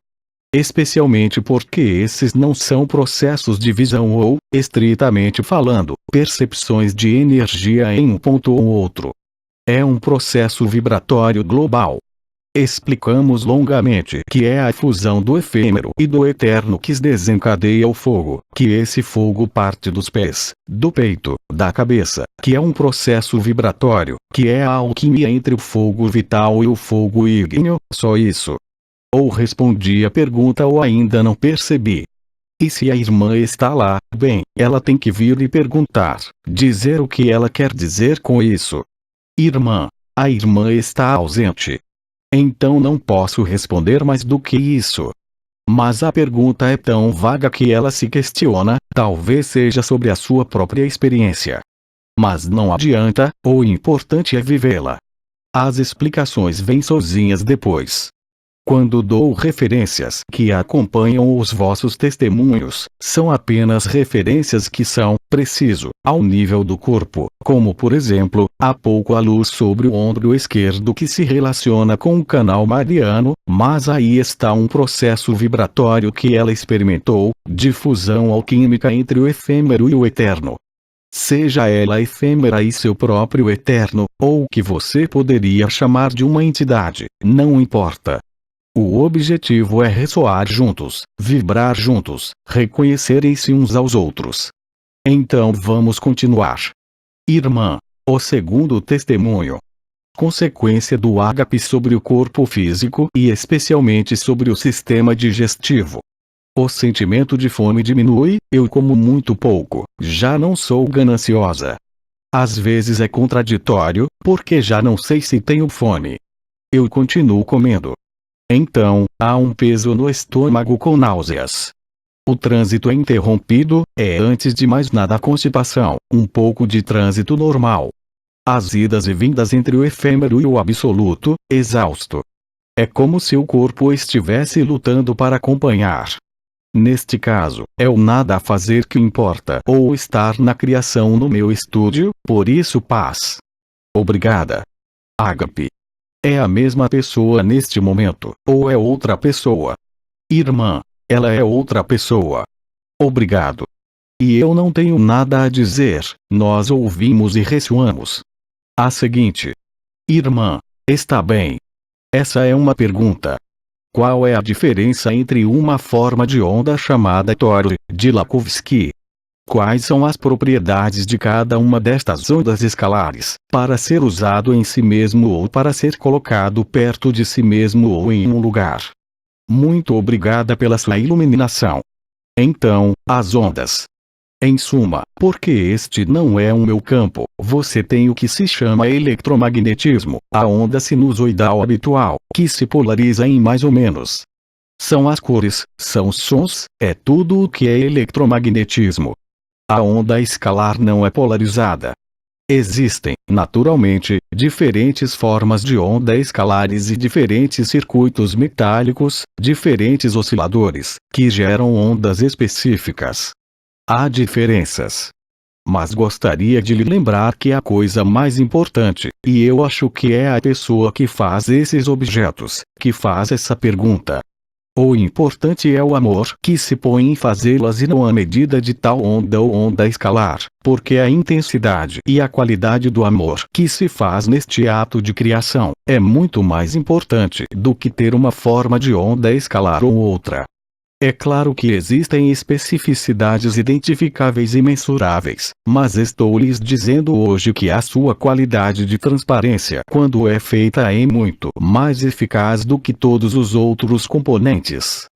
Speaker 1: Especialmente porque esses não são processos de visão ou, estritamente falando, percepções de energia em um ponto ou outro. É um processo vibratório global. Explicamos longamente que é a fusão do efêmero e do eterno que desencadeia o fogo, que esse fogo parte dos pés, do peito, da cabeça, que é um processo vibratório, que é a alquimia entre o fogo vital e o fogo ígneo, só isso. Ou respondi a pergunta ou ainda não percebi. E se a irmã está lá, bem, ela tem que vir e perguntar, dizer o que ela quer dizer com isso. Irmã, a irmã está ausente. Então não posso responder mais do que isso. Mas a pergunta é tão vaga que ela se questiona, talvez seja sobre a sua própria experiência. Mas não adianta, o importante é vivê-la. As explicações vêm sozinhas depois. Quando dou referências que acompanham os vossos testemunhos, são apenas referências que são, preciso, ao nível do corpo, como por exemplo, há pouco a luz sobre o ombro esquerdo que se relaciona com o canal mariano, mas aí está um processo vibratório que ela experimentou, de fusão alquímica entre o efêmero e o eterno. Seja ela efêmera e seu próprio eterno, ou o que você poderia chamar de uma entidade, não importa. O objetivo é ressoar juntos, vibrar juntos, reconhecerem-se uns aos outros. Então vamos continuar. Irmã, o segundo testemunho. Consequência do ágape sobre o corpo físico e especialmente sobre o sistema digestivo. O sentimento de fome diminui, eu como muito pouco, já não sou gananciosa. Às vezes é contraditório, porque já não sei se tenho fome. Eu continuo comendo. Então, há um peso no estômago com náuseas. O trânsito é interrompido, é antes de mais nada a constipação, um pouco de trânsito normal. As idas e vindas entre o efêmero e o absoluto, exausto. É como se o corpo estivesse lutando para acompanhar. Neste caso, é o nada a fazer que importa ou estar na criação no meu estúdio, por isso paz. Obrigada. Ágape. É a mesma pessoa neste momento, ou é outra pessoa? Irmã, ela é outra pessoa. Obrigado. E eu não tenho nada a dizer, nós ouvimos e ressoamos. A seguinte. Irmã, está bem. Essa é uma pergunta. Qual é a diferença entre uma forma de onda chamada tório, de Lakovsky? Quais são as propriedades de cada uma destas ondas escalares, para ser usado em si mesmo ou para ser colocado perto de si mesmo ou em um lugar? Muito obrigada pela sua iluminação. Então, as ondas. Em suma, porque este não é o meu campo, você tem o que se chama eletromagnetismo, a onda sinusoidal habitual, que se polariza em mais ou menos. São as cores, são os sons, é tudo o que é eletromagnetismo. A onda escalar não é polarizada. Existem, naturalmente, diferentes formas de onda escalares e diferentes circuitos metálicos, diferentes osciladores, que geram ondas específicas. Há diferenças. Mas gostaria de lhe lembrar que a coisa mais importante, e eu acho que é a pessoa que faz esses objetos, que faz essa pergunta. O importante é o amor que se põe em fazê-las e não a medida de tal onda ou onda escalar, porque a intensidade e a qualidade do amor que se faz neste ato de criação é muito mais importante do que ter uma forma de onda escalar ou outra. É claro que existem especificidades identificáveis e mensuráveis, mas estou lhes dizendo hoje que a sua qualidade de transparência quando é feita é muito mais eficaz do que todos os outros componentes.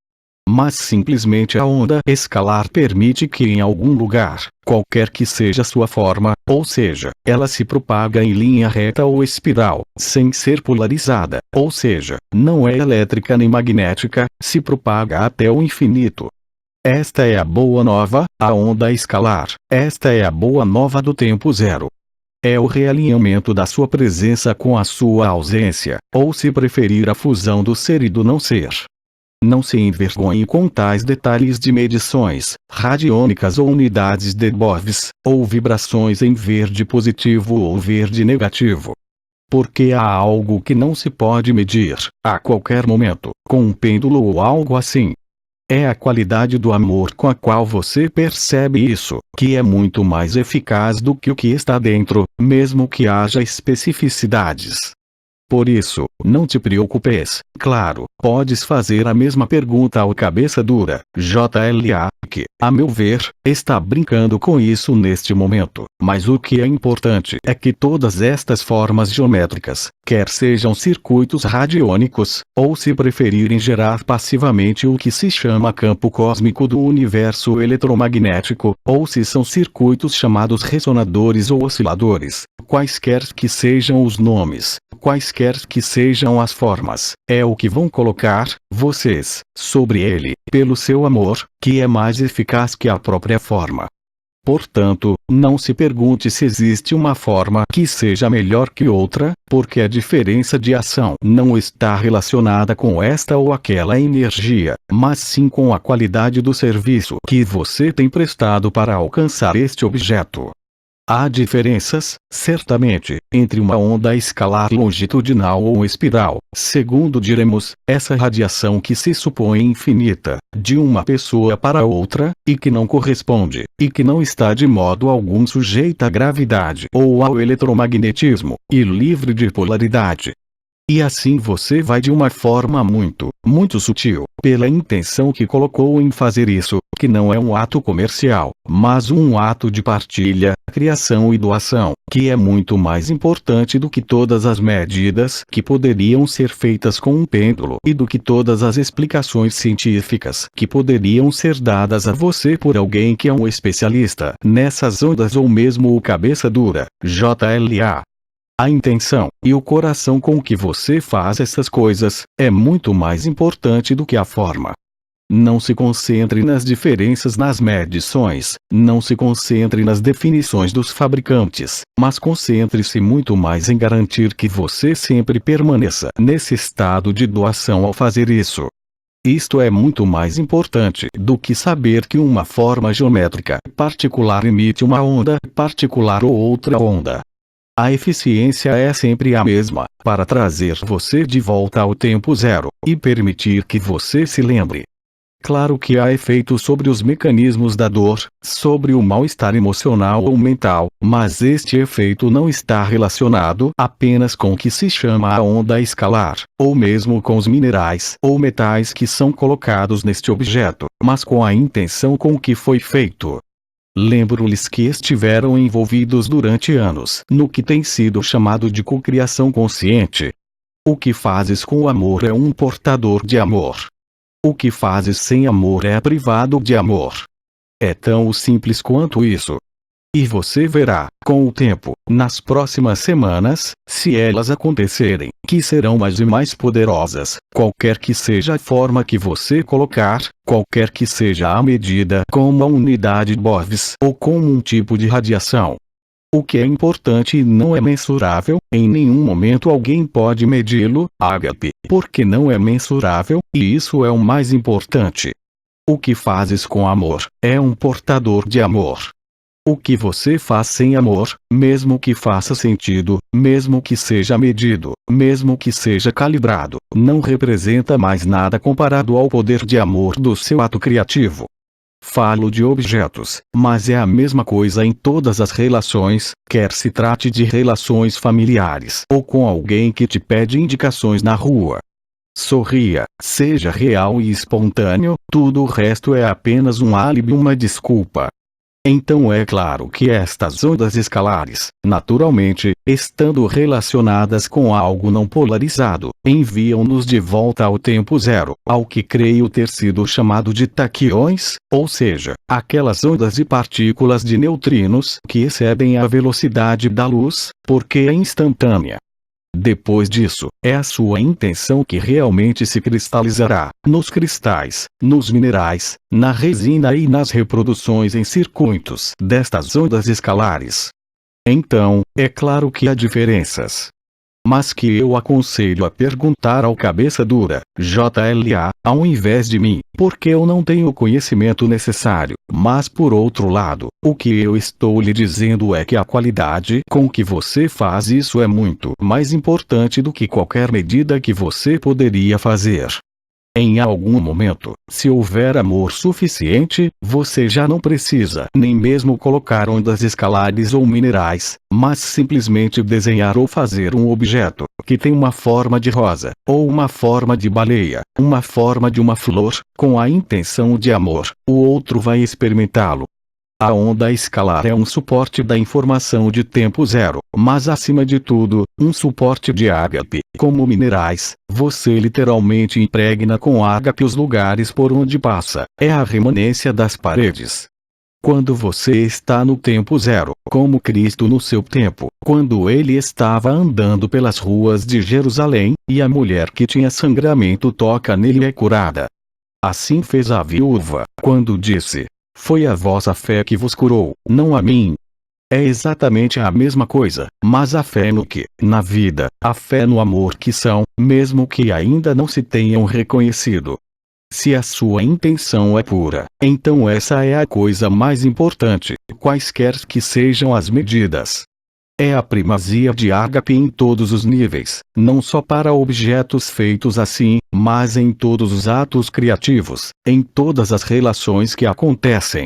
Speaker 1: Mas simplesmente a onda escalar permite que em algum lugar, qualquer que seja sua forma, ou seja, ela se propaga em linha reta ou espiral, sem ser polarizada, ou seja, não é elétrica nem magnética, se propaga até o infinito. Esta é a boa nova, a onda escalar, esta é a boa nova do tempo zero. É o realinhamento da sua presença com a sua ausência, ou se preferir a fusão do ser e do não ser. Não se envergonhe com tais detalhes de medições, radiônicas ou unidades de Boves, ou vibrações em verde positivo ou verde negativo. Porque há algo que não se pode medir, a qualquer momento, com um pêndulo ou algo assim. É a qualidade do amor com a qual você percebe isso, que é muito mais eficaz do que o que está dentro, mesmo que haja especificidades. Por isso, não te preocupes. Claro, podes fazer a mesma pergunta ao cabeça dura, JLA, que, a meu ver, está brincando com isso neste momento. Mas o que é importante é que todas estas formas geométricas, quer sejam circuitos radiônicos, ou se preferirem gerar passivamente o que se chama campo cósmico do universo eletromagnético, ou se são circuitos chamados ressonadores ou osciladores, quaisquer que sejam os nomes, quaisquer que sejam as formas, é o que vão colocar, vocês, sobre ele, pelo seu amor, que é mais eficaz que a própria forma. Portanto, não se pergunte se existe uma forma que seja melhor que outra, porque a diferença de ação não está relacionada com esta ou aquela energia, mas sim com a qualidade do serviço que você tem prestado para alcançar este objeto. Há diferenças, certamente, entre uma onda escalar longitudinal ou espiral, segundo diremos, essa radiação que se supõe infinita, de uma pessoa para outra, e que não corresponde, e que não está de modo algum sujeita à gravidade ou ao eletromagnetismo, e livre de polaridade. E assim você vai de uma forma muito, muito sutil, pela intenção que colocou em fazer isso, que não é um ato comercial, mas um ato de partilha, criação e doação, que é muito mais importante do que todas as medidas que poderiam ser feitas com um pêndulo e do que todas as explicações científicas que poderiam ser dadas a você por alguém que é um especialista nessas ondas ou mesmo o cabeça dura, JLA. A intenção e o coração com que você faz essas coisas é muito mais importante do que a forma. Não se concentre nas diferenças nas medições, não se concentre nas definições dos fabricantes, mas concentre-se muito mais em garantir que você sempre permaneça nesse estado de doação ao fazer isso. Isto é muito mais importante do que saber que uma forma geométrica particular emite uma onda particular ou outra onda. A eficiência é sempre a mesma, para trazer você de volta ao tempo zero, e permitir que você se lembre. Claro que há efeito sobre os mecanismos da dor, sobre o mal-estar emocional ou mental, mas este efeito não está relacionado apenas com o que se chama a onda escalar, ou mesmo com os minerais ou metais que são colocados neste objeto, mas com a intenção com que foi feito. Lembro-lhes que estiveram envolvidos durante anos no que tem sido chamado de cocriação consciente. O que fazes com o amor é um portador de amor. O que fazes sem amor é privado de amor. É tão simples quanto isso. E você verá, com o tempo, nas próximas semanas, se elas acontecerem, que serão mais e mais poderosas, qualquer que seja a forma que você colocar, qualquer que seja a medida como a unidade Bovis ou como um tipo de radiação. O que é importante e não é mensurável, em nenhum momento alguém pode medi-lo, ágape, porque não é mensurável, e isso é o mais importante. O que fazes com amor, é um portador de amor. O que você faz sem amor, mesmo que faça sentido, mesmo que seja medido, mesmo que seja calibrado, não representa mais nada comparado ao poder de amor do seu ato criativo. Falo de objetos, mas é a mesma coisa em todas as relações, quer se trate de relações familiares ou com alguém que te pede indicações na rua. Sorria, seja real e espontâneo, tudo o resto é apenas um álibi, uma desculpa. Então é claro que estas ondas escalares, naturalmente, estando relacionadas com algo não polarizado, enviam-nos de volta ao tempo zero, ao que creio ter sido chamado de taquiões, ou seja, aquelas ondas de partículas de neutrinos que excedem a velocidade da luz, porque é instantânea. Depois disso, é a sua intenção que realmente se cristalizará, nos cristais, nos minerais, na resina e nas reproduções em circuitos destas ondas escalares. Então, é claro que há diferenças. Mas que eu aconselho a perguntar ao cabeça dura, JLA, ao invés de mim, porque eu não tenho o conhecimento necessário, mas por outro lado, o que eu estou lhe dizendo é que a qualidade com que você faz isso é muito mais importante do que qualquer medida que você poderia fazer. Em algum momento, se houver amor suficiente, você já não precisa nem mesmo colocar ondas escalares ou minerais, mas simplesmente desenhar ou fazer um objeto que tem uma forma de rosa, ou uma forma de baleia, uma forma de uma flor, com a intenção de amor. O outro vai experimentá-lo. A onda escalar é um suporte da informação de tempo zero, mas acima de tudo, um suporte de ágape. Como minerais, você literalmente impregna com ágape os lugares por onde passa. É a remanência das paredes. Quando você está no tempo zero, como Cristo no seu tempo, quando ele estava andando pelas ruas de Jerusalém, e a mulher que tinha sangramento toca nele e é curada. Assim fez a viúva, quando disse: "Foi a vossa fé que vos curou, não a mim." É exatamente a mesma coisa, mas a fé no que, na vida, a fé no amor que são, mesmo que ainda não se tenham reconhecido. Se a sua intenção é pura, então essa é a coisa mais importante, quaisquer que sejam as medidas. É a primazia de ágape em todos os níveis, não só para objetos feitos assim, mas em todos os atos criativos, em todas as relações que acontecem.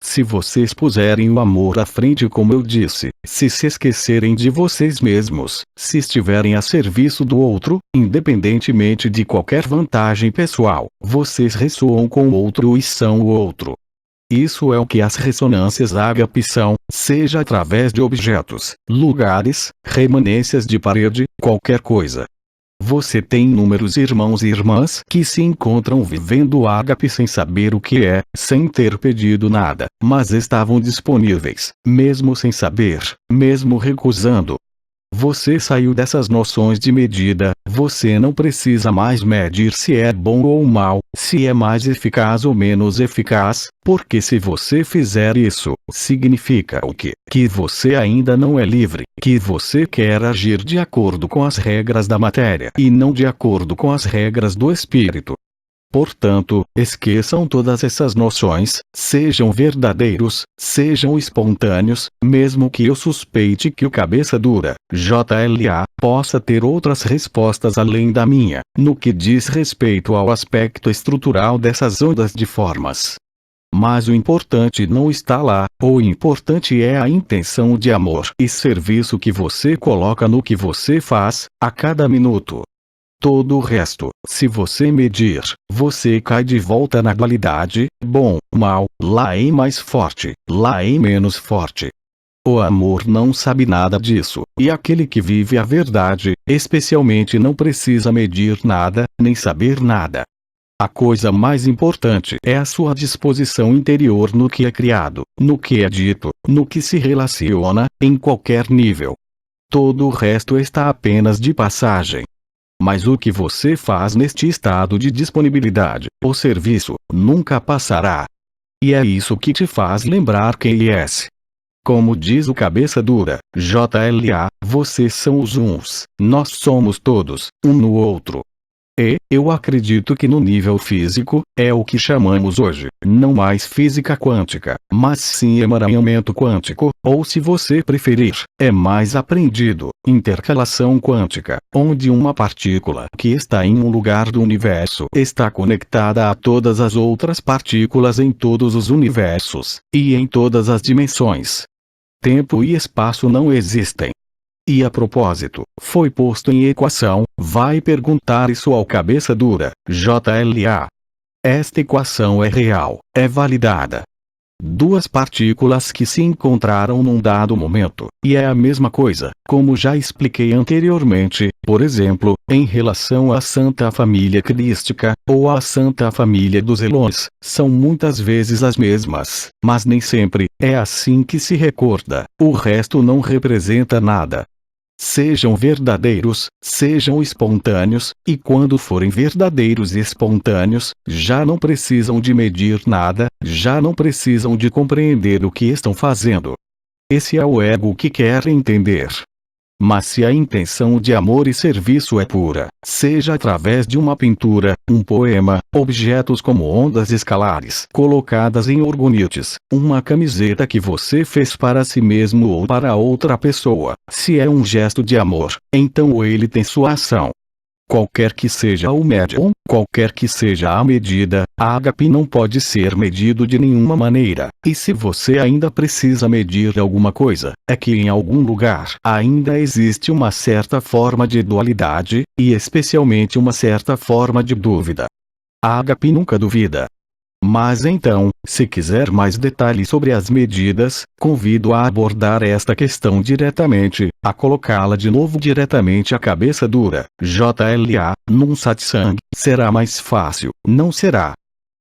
Speaker 1: Se vocês puserem o amor à frente, como eu disse, se esquecerem de vocês mesmos, se estiverem a serviço do outro, independentemente de qualquer vantagem pessoal, vocês ressoam com o outro e são o outro. Isso é o que as ressonâncias ágape são, seja através de objetos, lugares, remanências de parede, qualquer coisa. Você tem inúmeros irmãos e irmãs que se encontram vivendo o ágape sem saber o que é, sem ter pedido nada, mas estavam disponíveis, mesmo sem saber, mesmo recusando. Você saiu dessas noções de medida, você não precisa mais medir se é bom ou mal, se é mais eficaz ou menos eficaz, porque se você fizer isso, significa o quê? Que você ainda não é livre, que você quer agir de acordo com as regras da matéria e não de acordo com as regras do espírito. Portanto, esqueçam todas essas noções, sejam verdadeiros, sejam espontâneos, mesmo que eu suspeite que o cabeça dura, JLA, possa ter outras respostas além da minha, no que diz respeito ao aspecto estrutural dessas ondas de formas. Mas o importante não está lá, o importante é a intenção de amor e serviço que você coloca no que você faz, a cada minuto. Todo o resto, se você medir, você cai de volta na dualidade, bom, mal, lá em mais forte, lá em menos forte. O amor não sabe nada disso, e aquele que vive a verdade, especialmente não precisa medir nada, nem saber nada. A coisa mais importante é a sua disposição interior no que é criado, no que é dito, no que se relaciona, em qualquer nível. Todo o resto está apenas de passagem. Mas o que você faz neste estado de disponibilidade, o serviço, nunca passará. E é isso que te faz lembrar quem és. Como diz o cabeça dura, JLA, vocês são os uns, nós somos todos, um no outro. E, eu acredito que no nível físico, é o que chamamos hoje, não mais física quântica, mas sim emaranhamento quântico, ou se você preferir, é mais aprendido, intercalação quântica, onde uma partícula que está em um lugar do universo está conectada a todas as outras partículas em todos os universos, e em todas as dimensões. Tempo e espaço não existem. E a propósito, foi posto em equação, vai perguntar isso ao cabeça dura, JLA. Esta equação é real, é validada. Duas partículas que se encontraram num dado momento, e é a mesma coisa, como já expliquei anteriormente, por exemplo, em relação à Santa Família Crística, ou à Santa Família dos Elões, são muitas vezes as mesmas, mas nem sempre, é assim que se recorda, o resto não representa nada. Sejam verdadeiros, sejam espontâneos, e quando forem verdadeiros e espontâneos, já não precisam de medir nada, já não precisam de compreender o que estão fazendo. Esse é o ego que quer entender. Mas se a intenção de amor e serviço é pura, seja através de uma pintura, um poema, objetos como ondas escalares colocadas em orgonites, uma camiseta que você fez para si mesmo ou para outra pessoa, se é um gesto de amor, então ele tem sua ação. Qualquer que seja o médium, qualquer que seja a medida, ágape não pode ser medido de nenhuma maneira. E se você ainda precisa medir alguma coisa, é que em algum lugar ainda existe uma certa forma de dualidade, e especialmente uma certa forma de dúvida. Ágape nunca duvida. Mas então, se quiser mais detalhes sobre as medidas, convido a abordar esta questão diretamente, a colocá-la de novo diretamente à cabeça dura, JLA, num satsang, será mais fácil, não será?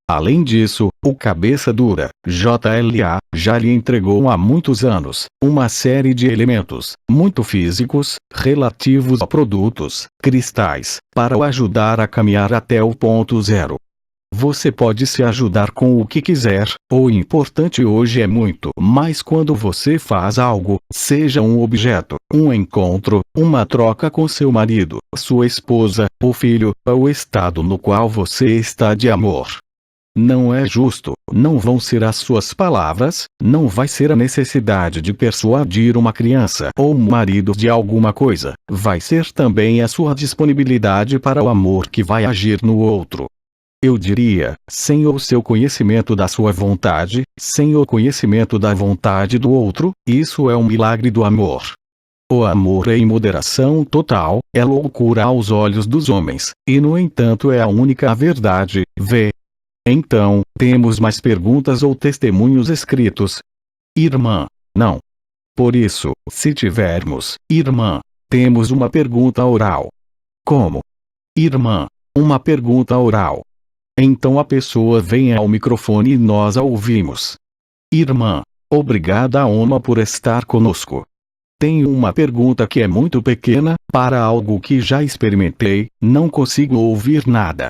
Speaker 1: Além disso, o cabeça dura, JLA, já lhe entregou há muitos anos, uma série de elementos, muito físicos, relativos a produtos, cristais, para o ajudar a caminhar até o ponto zero. Você pode se ajudar com o que quiser, o importante hoje é muito mais quando você faz algo, seja um objeto, um encontro, uma troca com seu marido, sua esposa, o filho, o estado no qual você está de amor. Não é justo, não vão ser as suas palavras, não vai ser a necessidade de persuadir uma criança ou um marido de alguma coisa, vai ser também a sua disponibilidade para o amor que vai agir no outro. Eu diria, sem o seu conhecimento da sua vontade, sem o conhecimento da vontade do outro, isso é um milagre do amor. O amor é em moderação total, é loucura aos olhos dos homens, e no entanto é a única verdade, vê. Então, temos mais perguntas ou testemunhos escritos? Irmã, não. Por isso, se tivermos, irmã, temos uma pergunta oral. Como? Irmã, uma pergunta oral. Então a pessoa vem ao microfone e nós a ouvimos. Irmã, obrigada a Oma por estar conosco. Tenho uma pergunta que é muito pequena, para algo que já experimentei, não consigo ouvir nada.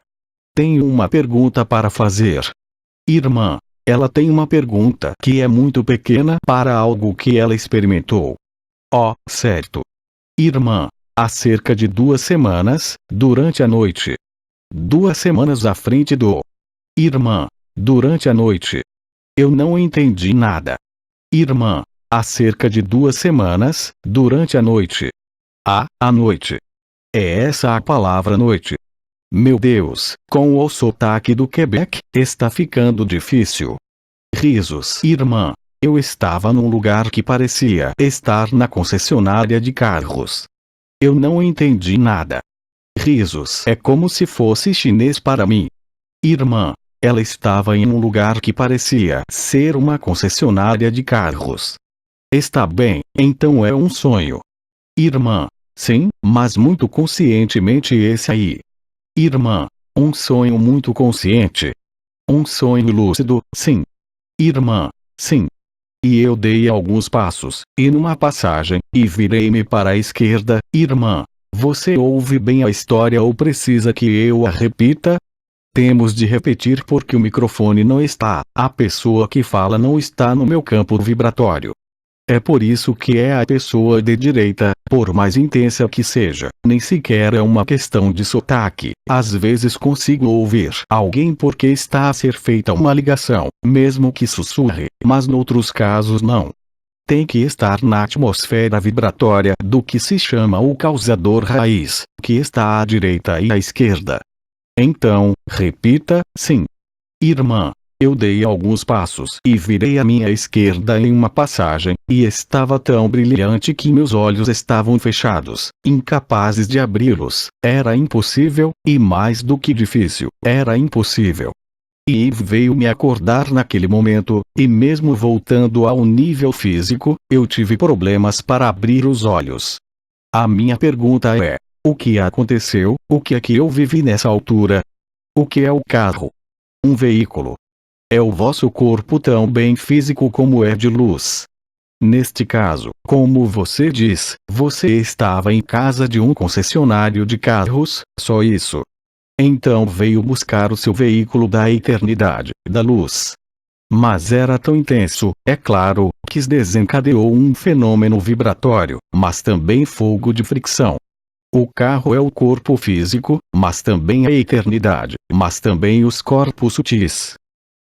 Speaker 1: Tenho uma pergunta para fazer. Irmã, ela tem uma pergunta que é muito pequena para algo que ela experimentou. Oh, certo. Irmã, há cerca de 2 semanas, durante a noite. 2 semanas à frente do irmã, durante a noite. Eu não entendi nada. Irmã, há cerca de 2 semanas, durante a noite. A noite. É essa a palavra noite. Meu Deus, com o sotaque do Quebec, está ficando difícil. Risos. Irmã, eu estava num lugar que parecia estar na concessionária de carros. Eu não entendi nada. Risos. É como se fosse chinês para mim. Irmã, ela estava em um lugar que parecia ser uma concessionária de carros. Está bem, então é um sonho. Irmã, sim, mas muito conscientemente esse aí. Irmã, um sonho muito consciente. Um sonho lúcido, sim. Irmã, sim. E eu dei alguns passos, e numa passagem, e virei-me para a esquerda, irmã. Você ouve bem a história ou precisa que eu a repita? Temos de repetir porque o microfone não está, a pessoa que fala não está no meu campo vibratório. É por isso que é a pessoa de direita, por mais intensa que seja, nem sequer é uma questão de sotaque. Às vezes consigo ouvir alguém porque está a ser feita uma ligação, mesmo que sussurre, mas noutros casos não. Tem que estar na atmosfera vibratória do que se chama o causador raiz, que está à direita e à esquerda. Então, repita, sim. Irmã, eu dei alguns passos e virei à minha esquerda em uma passagem, e estava tão brilhante que meus olhos estavam fechados, incapazes de abri-los. Era impossível, e mais do que difícil, era impossível. E veio me acordar naquele momento, e mesmo voltando ao nível físico, eu tive problemas para abrir os olhos. A minha pergunta é: o que aconteceu? O que é que eu vivi nessa altura? O que é o carro? Um veículo. É o vosso corpo tão bem físico como é de luz. Neste caso, como você diz, você estava em casa de um concessionário de carros, só isso. Então veio buscar o seu veículo da eternidade, da luz. Mas era tão intenso, é claro, que desencadeou um fenômeno vibratório, mas também fogo de fricção. O carro é o corpo físico, mas também a eternidade, mas também os corpos sutis.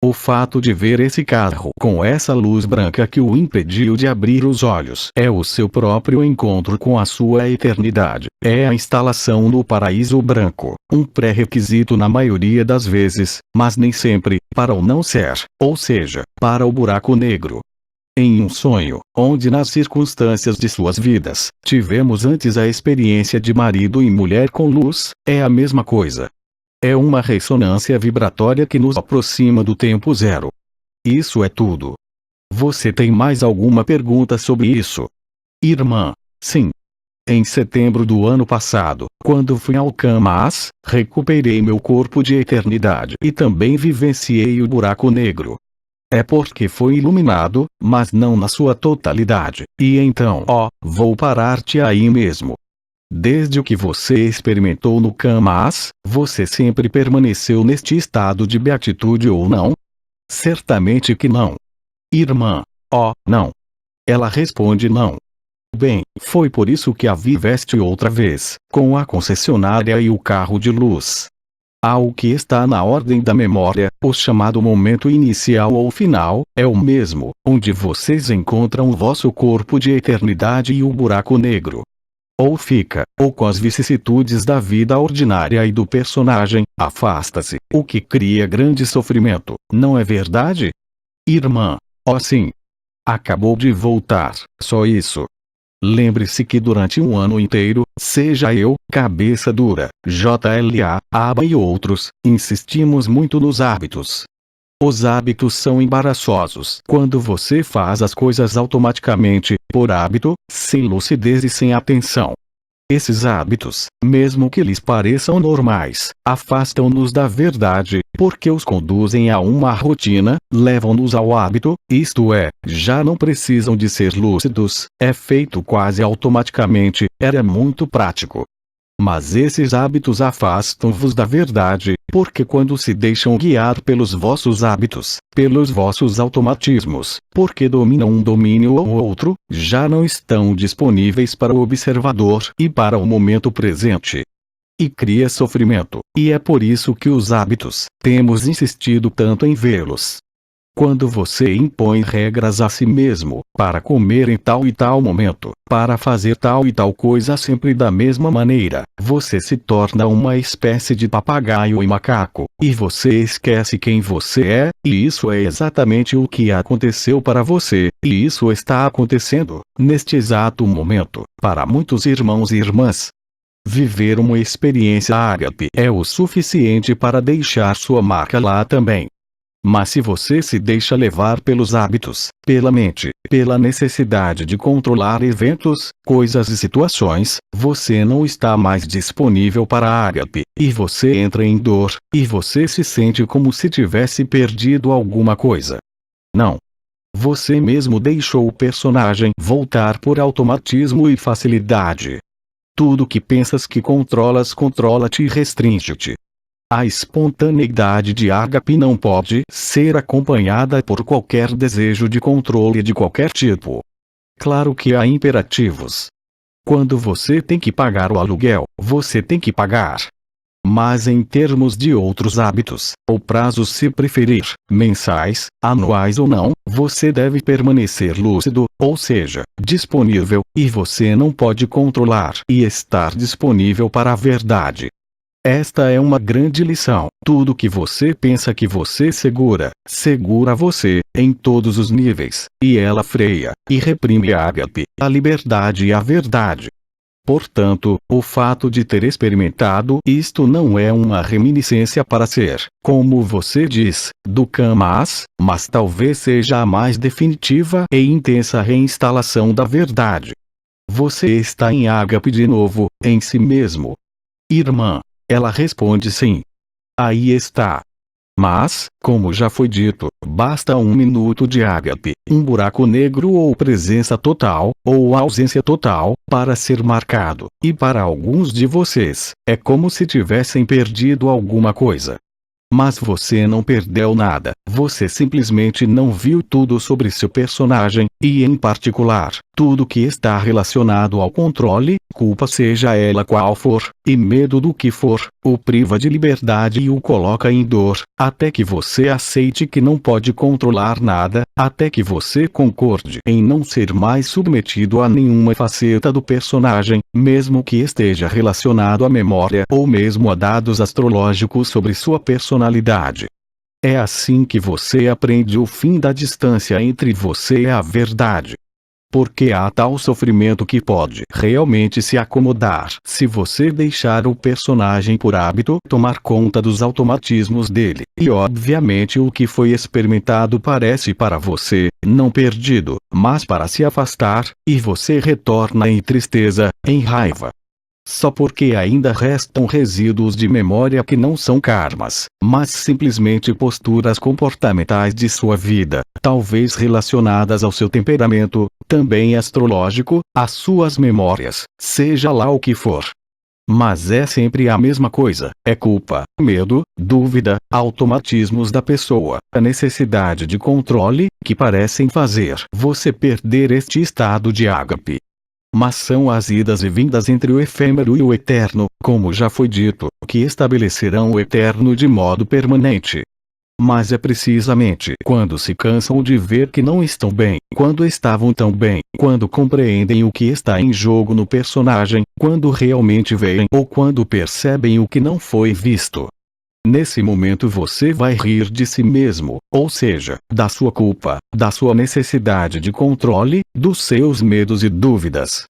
Speaker 1: O fato de ver esse carro com essa luz branca que o impediu de abrir os olhos é o seu próprio encontro com a sua eternidade. É a instalação no paraíso branco, um pré-requisito na maioria das vezes, mas nem sempre, para o não ser, ou seja, para o buraco negro. Em um sonho, onde nas circunstâncias de suas vidas, tivemos antes a experiência de marido e mulher com luz, é a mesma coisa. É uma ressonância vibratória que nos aproxima do tempo zero. Isso é tudo. Você tem mais alguma pergunta sobre isso? Irmã, sim. Em setembro do ano passado, quando fui ao Camas, recuperei meu corpo de eternidade e também vivenciei o buraco negro. É porque foi iluminado, mas não na sua totalidade, e então, vou parar-te aí mesmo. Desde o que você experimentou no Camas, você sempre permaneceu neste estado de beatitude ou não? Certamente que não. Irmã, não. Ela responde não. Bem, foi por isso que a viveste outra vez, com a concessionária e o carro de luz. Há o que está na ordem da memória, o chamado momento inicial ou final, é o mesmo, onde vocês encontram o vosso corpo de eternidade e o buraco negro. Ou fica, ou com as vicissitudes da vida ordinária e do personagem, afasta-se, o que cria grande sofrimento, não é verdade? Irmã, sim. Acabou de voltar, só isso. Lembre-se que durante um ano inteiro, seja eu, Cabeça Dura, JLA, Aba e outros, insistimos muito nos hábitos. Os hábitos são embaraçosos quando você faz as coisas automaticamente, por hábito, sem lucidez e sem atenção. Esses hábitos, mesmo que lhes pareçam normais, afastam-nos da verdade, porque os conduzem a uma rotina, levam-nos ao hábito, isto é, já não precisam de ser lúcidos, é feito quase automaticamente, era muito prático. Mas esses hábitos afastam-vos da verdade, porque quando se deixam guiar pelos vossos hábitos, pelos vossos automatismos, porque dominam um domínio ou outro, já não estão disponíveis para o observador e para o momento presente. E cria sofrimento, e é por isso que os hábitos, temos insistido tanto em vê-los. Quando você impõe regras a si mesmo, para comer em tal e tal momento, para fazer tal e tal coisa sempre da mesma maneira, você se torna uma espécie de papagaio e macaco, e você esquece quem você é, e isso é exatamente o que aconteceu para você, e isso está acontecendo, neste exato momento, para muitos irmãos e irmãs. Viver uma experiência ágape é o suficiente para deixar sua marca lá também. Mas se você se deixa levar pelos hábitos, pela mente, pela necessidade de controlar eventos, coisas e situações, você não está mais disponível para a ágape, e você entra em dor, e você se sente como se tivesse perdido alguma coisa. Não. Você mesmo deixou o personagem voltar por automatismo e facilidade. Tudo que pensas que controlas controla-te e restringe-te. A espontaneidade de ágape não pode ser acompanhada por qualquer desejo de controle de qualquer tipo. Claro que há imperativos. Quando você tem que pagar o aluguel, você tem que pagar. Mas em termos de outros hábitos, ou prazos se preferir, mensais, anuais ou não, você deve permanecer lúcido, ou seja, disponível, e você não pode controlar e estar disponível para a verdade. Esta é uma grande lição. Tudo que você pensa que você segura, segura você, em todos os níveis, e ela freia, e reprime a ágape, a liberdade e a verdade. Portanto, o fato de ter experimentado isto não é uma reminiscência para ser, como você diz, do Camas, mas talvez seja a mais definitiva e intensa reinstalação da verdade. Você está em ágape de novo, em si mesmo. Irmã. Ela responde sim. Aí está. Mas, como já foi dito, basta um minuto de ágape, um buraco negro ou presença total, ou ausência total, para ser marcado, e para alguns de vocês, é como se tivessem perdido alguma coisa. Mas você não perdeu nada, você simplesmente não viu tudo sobre seu personagem, e em particular, tudo que está relacionado ao controle, culpa, seja ela qual for, e medo do que for, o priva de liberdade e o coloca em dor, até que você aceite que não pode controlar nada, até que você concorde em não ser mais submetido a nenhuma faceta do personagem, mesmo que esteja relacionado à memória ou mesmo a dados astrológicos sobre sua personalidade. É assim que você aprende o fim da distância entre você e a verdade. Porque há tal sofrimento que pode realmente se acomodar se você deixar o personagem por hábito tomar conta dos automatismos dele, e obviamente o que foi experimentado parece para você, não perdido, mas para se afastar, e você retorna em tristeza, em raiva. Só porque ainda restam resíduos de memória que não são karmas, mas simplesmente posturas comportamentais de sua vida, talvez relacionadas ao seu temperamento, também astrológico, às suas memórias, seja lá o que for. Mas é sempre a mesma coisa, é culpa, medo, dúvida, automatismos da pessoa, a necessidade de controle, que parecem fazer você perder este estado de ágape. Mas são as idas e vindas entre o efêmero e o eterno, como já foi dito, que estabelecerão o eterno de modo permanente. Mas é precisamente quando se cansam de ver que não estão bem, quando estavam tão bem, quando compreendem o que está em jogo no personagem, quando realmente veem ou quando percebem o que não foi visto. Nesse momento você vai rir de si mesmo, ou seja, da sua culpa, da sua necessidade de controle, dos seus medos e dúvidas.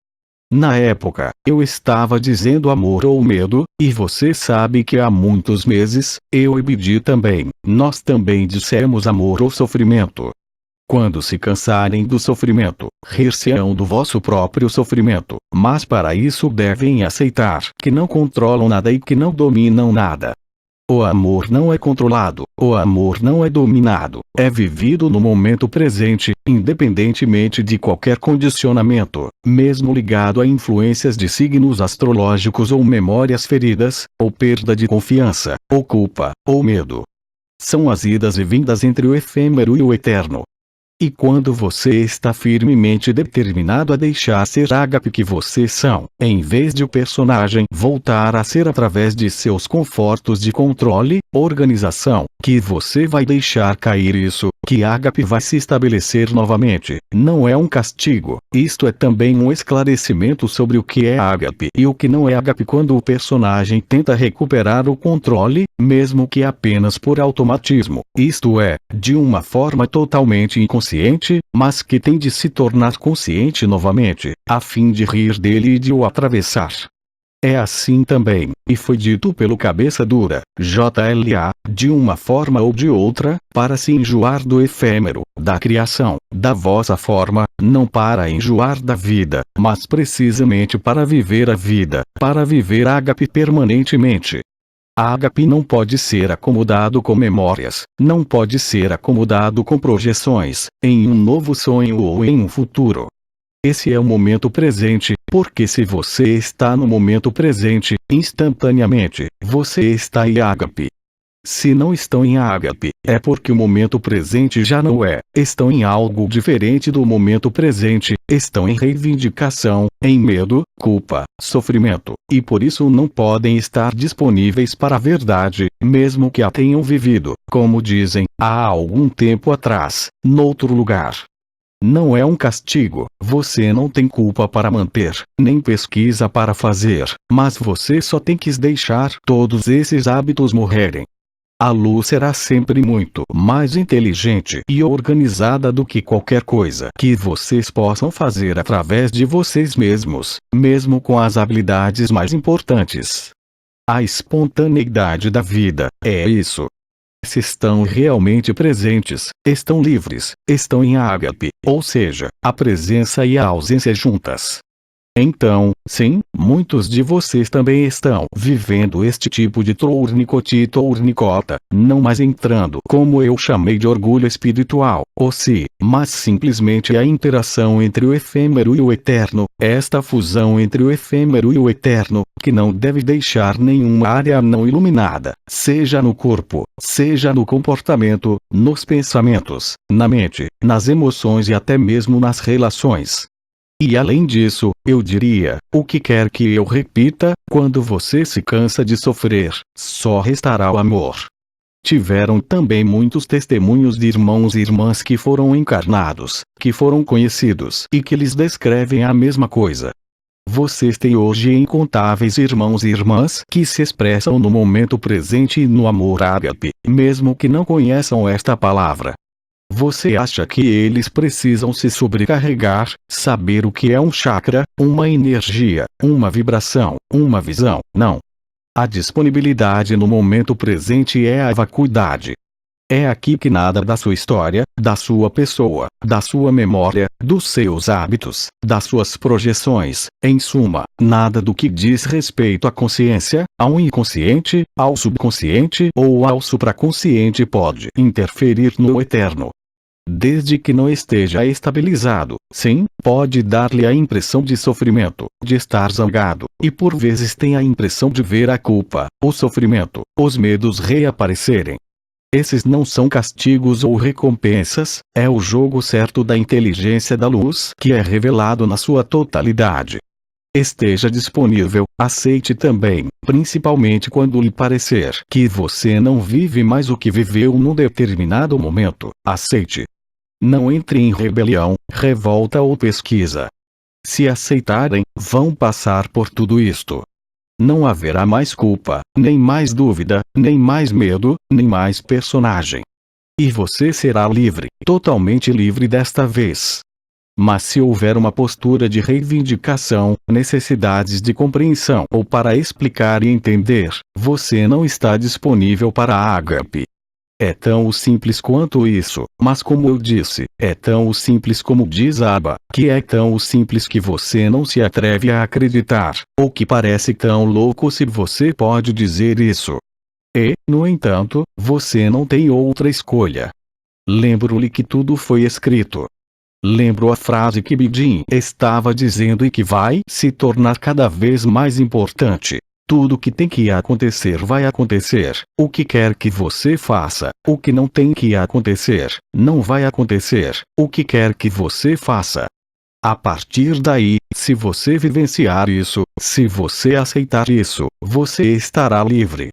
Speaker 1: Na época, eu estava dizendo amor ou medo, e você sabe que há muitos meses, eu e Bidi também, nós também dissemos amor ou sofrimento. Quando se cansarem do sofrimento, rir-se-ão do vosso próprio sofrimento, mas para isso devem aceitar que não controlam nada e que não dominam nada. O amor não é controlado, o amor não é dominado, é vivido no momento presente, independentemente de qualquer condicionamento, mesmo ligado a influências de signos astrológicos ou memórias feridas, ou perda de confiança, ou culpa, ou medo. São as idas e vindas entre o efêmero e o eterno. E quando você está firmemente determinado a deixar ser ágape que vocês são, em vez de o personagem voltar a ser através de seus confortos de controle, organização, que você vai deixar cair isso, que ágape vai se estabelecer novamente, não é um castigo, isto é também um esclarecimento sobre o que é ágape e o que não é ágape quando o personagem tenta recuperar o controle, mesmo que apenas por automatismo, isto é, de uma forma totalmente inconsciente, mas que tem de se tornar consciente novamente, a fim de rir dele e de o atravessar. É assim também, e foi dito pelo cabeça dura, JLA, de uma forma ou de outra, para se enjoar do efêmero, da criação, da vossa forma, não para enjoar da vida, mas precisamente para viver a vida, para viver ágape permanentemente. A ágape não pode ser acomodado com memórias, não pode ser acomodado com projeções, em um novo sonho ou em um futuro. Esse é o momento presente, porque se você está no momento presente, instantaneamente, você está em ágape. Se não estão em ágape, é porque o momento presente já não é, estão em algo diferente do momento presente, estão em reivindicação, em medo, culpa, sofrimento, e por isso não podem estar disponíveis para a verdade, mesmo que a tenham vivido, como dizem, há algum tempo atrás, noutro lugar. Não é um castigo, você não tem culpa para manter, nem pesquisa para fazer, mas você só tem que deixar todos esses hábitos morrerem. A luz será sempre muito mais inteligente e organizada do que qualquer coisa que vocês possam fazer através de vocês mesmos, mesmo com as habilidades mais importantes. A espontaneidade da vida é isso. Se estão realmente presentes, estão livres, estão em ágape, ou seja, a presença e a ausência juntas. Então, sim, muitos de vocês também estão vivendo este tipo de tournicota, não mais entrando como eu chamei de orgulho espiritual, ou se, mas simplesmente a interação entre o efêmero e o eterno, esta fusão entre o efêmero e o eterno, que não deve deixar nenhuma área não iluminada, seja no corpo, seja no comportamento, nos pensamentos, na mente, nas emoções e até mesmo nas relações. E além disso, eu diria, o que quer que eu repita, quando você se cansa de sofrer, só restará o amor. Tiveram também muitos testemunhos de irmãos e irmãs que foram encarnados, que foram conhecidos e que lhes descrevem a mesma coisa. Vocês têm hoje incontáveis irmãos e irmãs que se expressam no momento presente e no amor ágape, mesmo que não conheçam esta palavra. Você acha que eles precisam se sobrecarregar, saber o que é um chakra, uma energia, uma vibração, uma visão? Não. A disponibilidade no momento presente é a vacuidade. É aqui que nada da sua história, da sua pessoa, da sua memória, dos seus hábitos, das suas projeções, em suma, nada do que diz respeito à consciência, ao inconsciente, ao subconsciente ou ao supraconsciente pode interferir no eterno. Desde que não esteja estabilizado, sim, pode dar-lhe a impressão de sofrimento, de estar zangado, e por vezes tem a impressão de ver a culpa, o sofrimento, os medos reaparecerem. Esses não são castigos ou recompensas, é o jogo certo da inteligência da luz que é revelado na sua totalidade. Esteja disponível, aceite também, principalmente quando lhe parecer que você não vive mais o que viveu num determinado momento, aceite. Não entre em rebelião, revolta ou pesquisa. Se aceitarem, vão passar por tudo isto. Não haverá mais culpa, nem mais dúvida, nem mais medo, nem mais personagem. E você será livre, totalmente livre desta vez. Mas se houver uma postura de reivindicação, necessidades de compreensão ou para explicar e entender, você não está disponível para a ágape. É tão simples quanto isso, mas como eu disse, é tão simples como diz Abba, que é tão simples que você não se atreve a acreditar, ou que parece tão louco se você pode dizer isso. E, no entanto, você não tem outra escolha. Lembro-lhe que tudo foi escrito. Lembro a frase que Bidin estava dizendo e que vai se tornar cada vez mais importante. Tudo que tem que acontecer vai acontecer, o que quer que você faça, o que não tem que acontecer, não vai acontecer, o que quer que você faça. A partir daí, se você vivenciar isso, se você aceitar isso, você estará livre.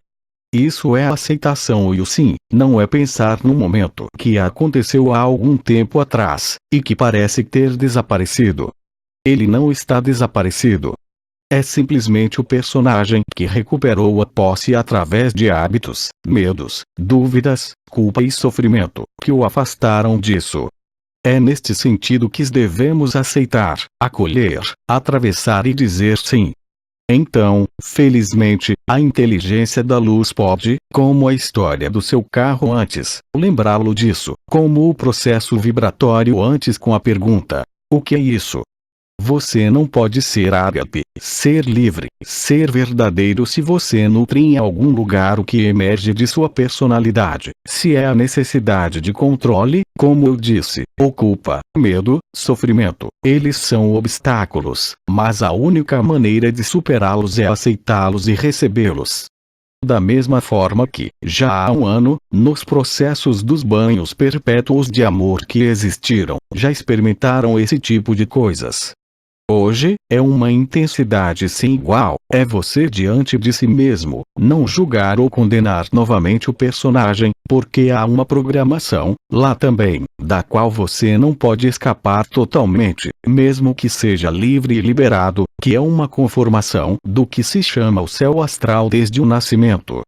Speaker 1: Isso é a aceitação e o sim, não é pensar no momento que aconteceu há algum tempo atrás, e que parece ter desaparecido. Ele não está desaparecido. É simplesmente o personagem que recuperou a posse através de hábitos, medos, dúvidas, culpa e sofrimento, que o afastaram disso. É neste sentido que devemos aceitar, acolher, atravessar e dizer sim. Então, felizmente, a inteligência da luz pode, como a história do seu carro antes, lembrá-lo disso, como o processo vibratório antes com a pergunta: o que é isso? Você não pode ser ágape, ser livre, ser verdadeiro se você nutre em algum lugar o que emerge de sua personalidade. Se é a necessidade de controle, como eu disse, ou culpa, medo, sofrimento, eles são obstáculos, mas a única maneira de superá-los é aceitá-los e recebê-los. Da mesma forma que, já há um ano, nos processos dos banhos perpétuos de amor que existiram, já experimentaram esse tipo de coisas. Hoje, é uma intensidade sem igual, é você diante de si mesmo, não julgar ou condenar novamente o personagem, porque há uma programação, lá também, da qual você não pode escapar totalmente, mesmo que seja livre e liberado, que é uma conformação do que se chama o céu astral desde o nascimento.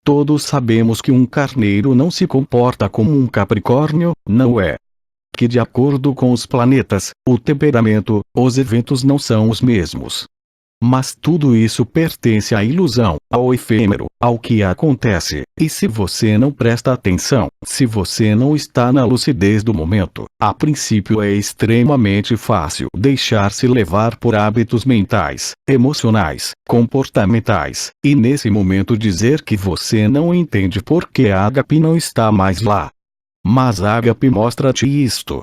Speaker 1: Todos sabemos que um carneiro não se comporta como um capricórnio, não é? Que de acordo com os planetas, o temperamento, os eventos não são os mesmos. Mas tudo isso pertence à ilusão, ao efêmero, ao que acontece, e se você não presta atenção, se você não está na lucidez do momento, a princípio é extremamente fácil deixar-se levar por hábitos mentais, emocionais, comportamentais, e nesse momento dizer que você não entende porque a ágape não está mais lá. Mas a ágape mostra-te isto.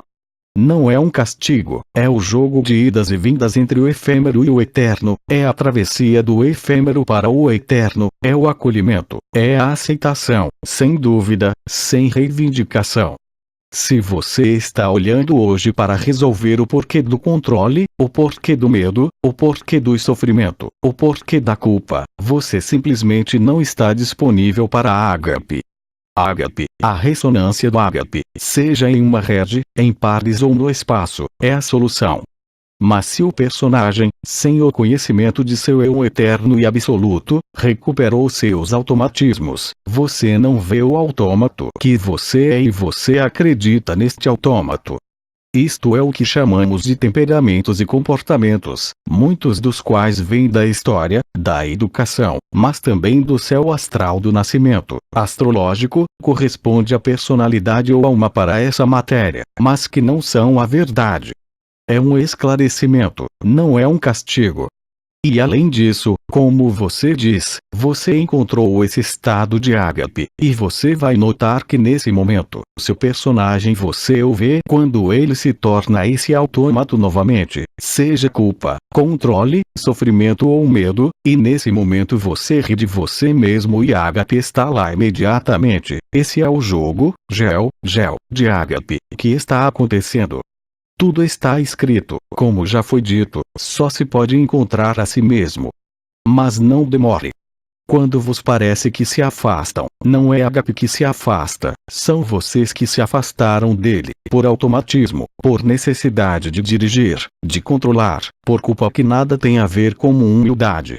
Speaker 1: Não é um castigo, é o jogo de idas e vindas entre o efêmero e o eterno, é a travessia do efêmero para o eterno, é o acolhimento, é a aceitação, sem dúvida, sem reivindicação. Se você está olhando hoje para resolver o porquê do controle, o porquê do medo, o porquê do sofrimento, o porquê da culpa, você simplesmente não está disponível para a ágape. Ágape, a ressonância do ágape, seja em uma rede, em pares ou no espaço, é a solução. Mas se o personagem, sem o conhecimento de seu eu eterno e absoluto, recuperou seus automatismos, você não vê o autômato que você é e você acredita neste autômato. Isto é o que chamamos de temperamentos e comportamentos, muitos dos quais vêm da história, da educação, mas também do céu astral do nascimento, astrológico, corresponde à personalidade ou alma para essa matéria, mas que não são a verdade. É um esclarecimento, não é um castigo. E além disso, como você diz, você encontrou esse estado de ágape, e você vai notar que nesse momento, seu personagem você o vê quando ele se torna esse autômato novamente, seja culpa, controle, sofrimento ou medo, e nesse momento você ri de você mesmo e ágape está lá imediatamente. Esse é o jogo, gel, de ágape, que está acontecendo. Tudo está escrito, como já foi dito, só se pode encontrar a si mesmo. Mas não demore. Quando vos parece que se afastam, não é ágape que se afasta, são vocês que se afastaram dele, por automatismo, por necessidade de dirigir, de controlar, por culpa que nada tem a ver com humildade.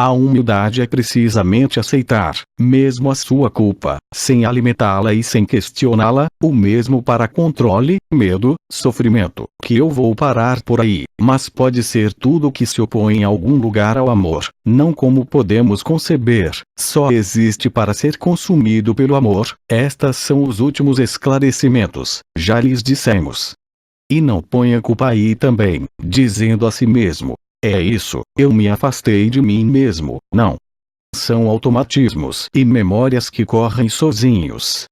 Speaker 1: A humildade é precisamente aceitar, mesmo a sua culpa, sem alimentá-la e sem questioná-la, o mesmo para controle, medo, sofrimento, que eu vou parar por aí, mas pode ser tudo que se opõe em algum lugar ao amor, não como podemos conceber, só existe para ser consumido pelo amor. Estas são os últimos esclarecimentos, já lhes dissemos. E não ponha culpa aí também, dizendo a si mesmo: é isso, eu me afastei de mim mesmo. Não. São automatismos e memórias que correm sozinhos.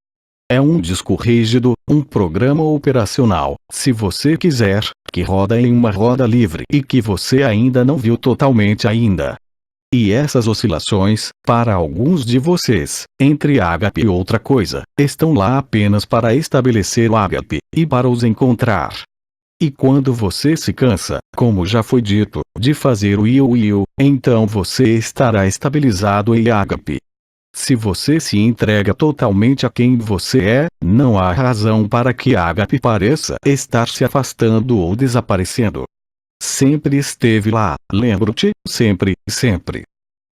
Speaker 1: É um disco rígido, um programa operacional, se você quiser, que roda em uma roda livre e que você ainda não viu totalmente ainda. E essas oscilações, para alguns de vocês, entre ágape e outra coisa, estão lá apenas para estabelecer o ágape, e para os encontrar. E quando você se cansa, como já foi dito, de fazer o iu, então você estará estabilizado em ágape. Se você se entrega totalmente a quem você é, não há razão para que ágape pareça estar se afastando ou desaparecendo. Sempre esteve lá, lembro-te, sempre, sempre.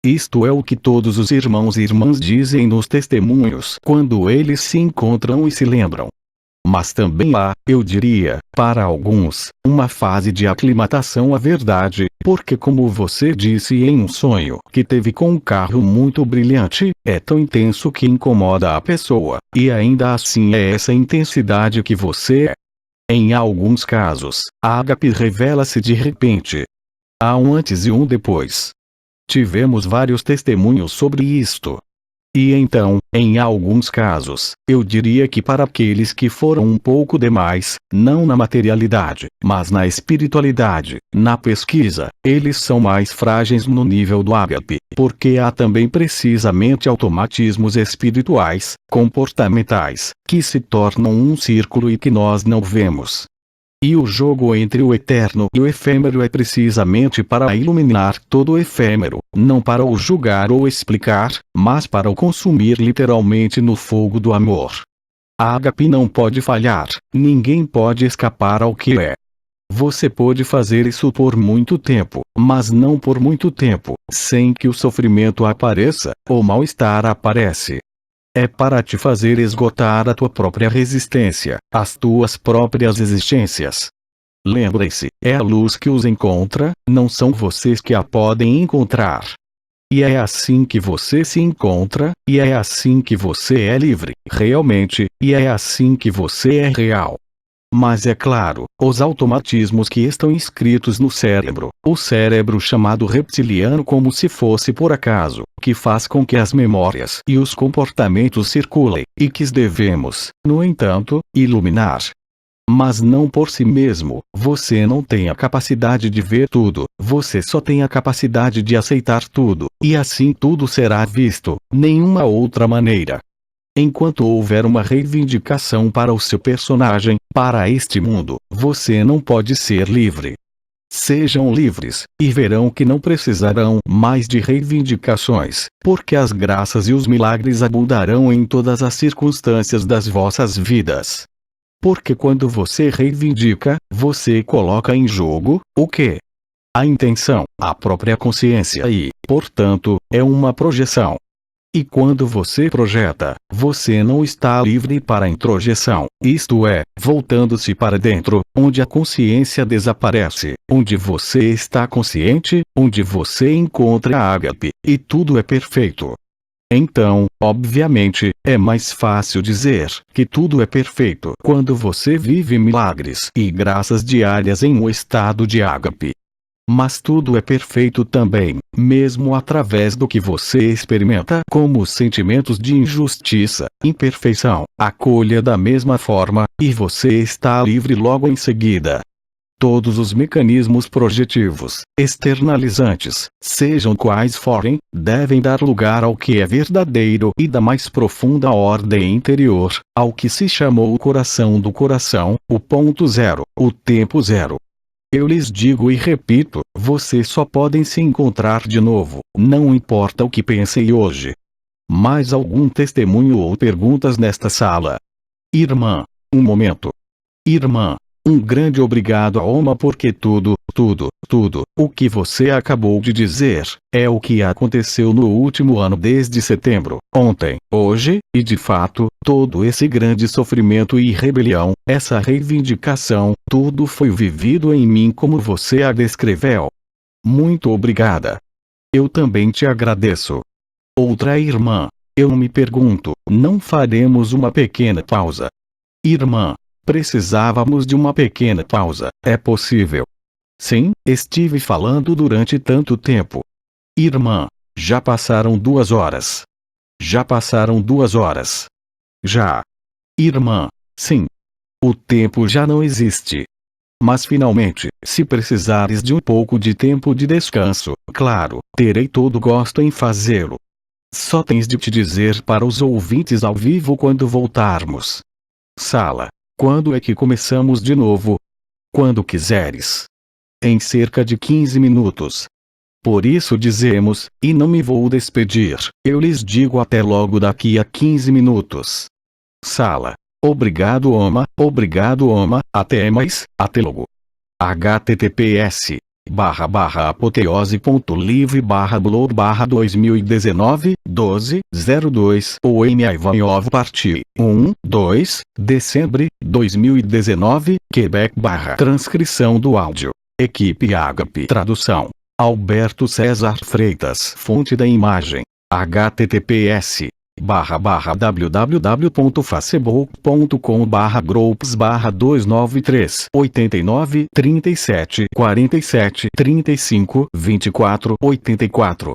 Speaker 1: Isto é o que todos os irmãos e irmãs dizem nos testemunhos quando eles se encontram e se lembram. Mas também há, eu diria, para alguns, uma fase de aclimatação à verdade, porque como você disse em um sonho que teve com um carro muito brilhante, é tão intenso que incomoda a pessoa, e ainda assim é essa intensidade que você é. Em alguns casos, a ágape revela-se de repente. Há um antes e um depois. Tivemos vários testemunhos sobre isto. E então, em alguns casos, eu diria que para aqueles que foram um pouco demais, não na materialidade, mas na espiritualidade, na pesquisa, eles são mais frágeis no nível do ágape, porque há também precisamente automatismos espirituais, comportamentais, que se tornam um círculo e que nós não vemos. E o jogo entre o eterno e o efêmero é precisamente para iluminar todo o efêmero, não para o julgar ou explicar, mas para o consumir literalmente no fogo do amor. A ágape não pode falhar, ninguém pode escapar ao que é. Você pode fazer isso por muito tempo, mas não por muito tempo, sem que o sofrimento apareça, ou mal-estar aparece. É para te fazer esgotar a tua própria resistência, as tuas próprias existências. Lembre-se, é a luz que os encontra, não são vocês que a podem encontrar. E é assim que você se encontra, e é assim que você é livre, realmente, e é assim que você é real. Mas é claro, os automatismos que estão inscritos no cérebro, o cérebro chamado reptiliano como se fosse por acaso, que faz com que as memórias e os comportamentos circulem, e que devemos, no entanto, iluminar. Mas não por si mesmo, você não tem a capacidade de ver tudo, você só tem a capacidade de aceitar tudo, e assim tudo será visto, nenhuma outra maneira. Enquanto houver uma reivindicação para o seu personagem, para este mundo, você não pode ser livre. Sejam livres, e verão que não precisarão mais de reivindicações, porque as graças e os milagres abundarão em todas as circunstâncias das vossas vidas. Porque quando você reivindica, você coloca em jogo, o quê? A intenção, a própria consciência e, portanto, é uma projeção. E quando você projeta, você não está livre para a introjeção, isto é, voltando-se para dentro, onde a consciência desaparece, onde você está consciente, onde você encontra a ágape, e tudo é perfeito. Então, obviamente, é mais fácil dizer que tudo é perfeito quando você vive milagres e graças diárias em um estado de ágape. Mas tudo é perfeito também, mesmo através do que você experimenta como sentimentos de injustiça, imperfeição, acolha da mesma forma, e você está livre logo em seguida. Todos os mecanismos projetivos, externalizantes, sejam quais forem, devem dar lugar ao que é verdadeiro e da mais profunda ordem interior, ao que se chamou o coração do coração, o ponto zero, o tempo zero. Eu lhes digo e repito, vocês só podem se encontrar de novo, não importa o que pensei hoje. Mais algum testemunho ou perguntas nesta sala? Irmã, um momento. Irmã, um grande obrigado a Oma porque tudo, o que você acabou de dizer, é o que aconteceu no último ano desde setembro, ontem, hoje, e de fato, todo esse grande sofrimento e rebelião, essa reivindicação, tudo foi vivido em mim como você a descreveu. Muito obrigada. Eu também te agradeço. Outra irmã, eu me pergunto, não faremos uma pequena pausa? Irmã, precisávamos de uma pequena pausa, é possível? Sim, estive falando durante tanto tempo. Irmã, já passaram 2 horas. Já passaram 2 horas. Já. Irmã, sim. O tempo já não existe. Mas finalmente, se precisares de um pouco de tempo de descanso, claro, terei todo gosto em fazê-lo. Só tens de te dizer para os ouvintes ao vivo quando voltarmos. Sala. Quando é que começamos de novo? Quando quiseres. Em cerca de 15 minutos. Por isso dizemos, e não me vou despedir, eu lhes digo até logo daqui a 15 minutos. Sala. Obrigado Oma, até mais, até logo. https://apoteose.live/blog/2019-12-02 ou M. Ivanov Parti 1-2, Dezembro 2019, Quebec Transcrição do áudio. Equipe Ágape Tradução. Alberto César Freitas. Fonte da imagem. https://www.facebook.com/groups/293 89 37 47 35 24 84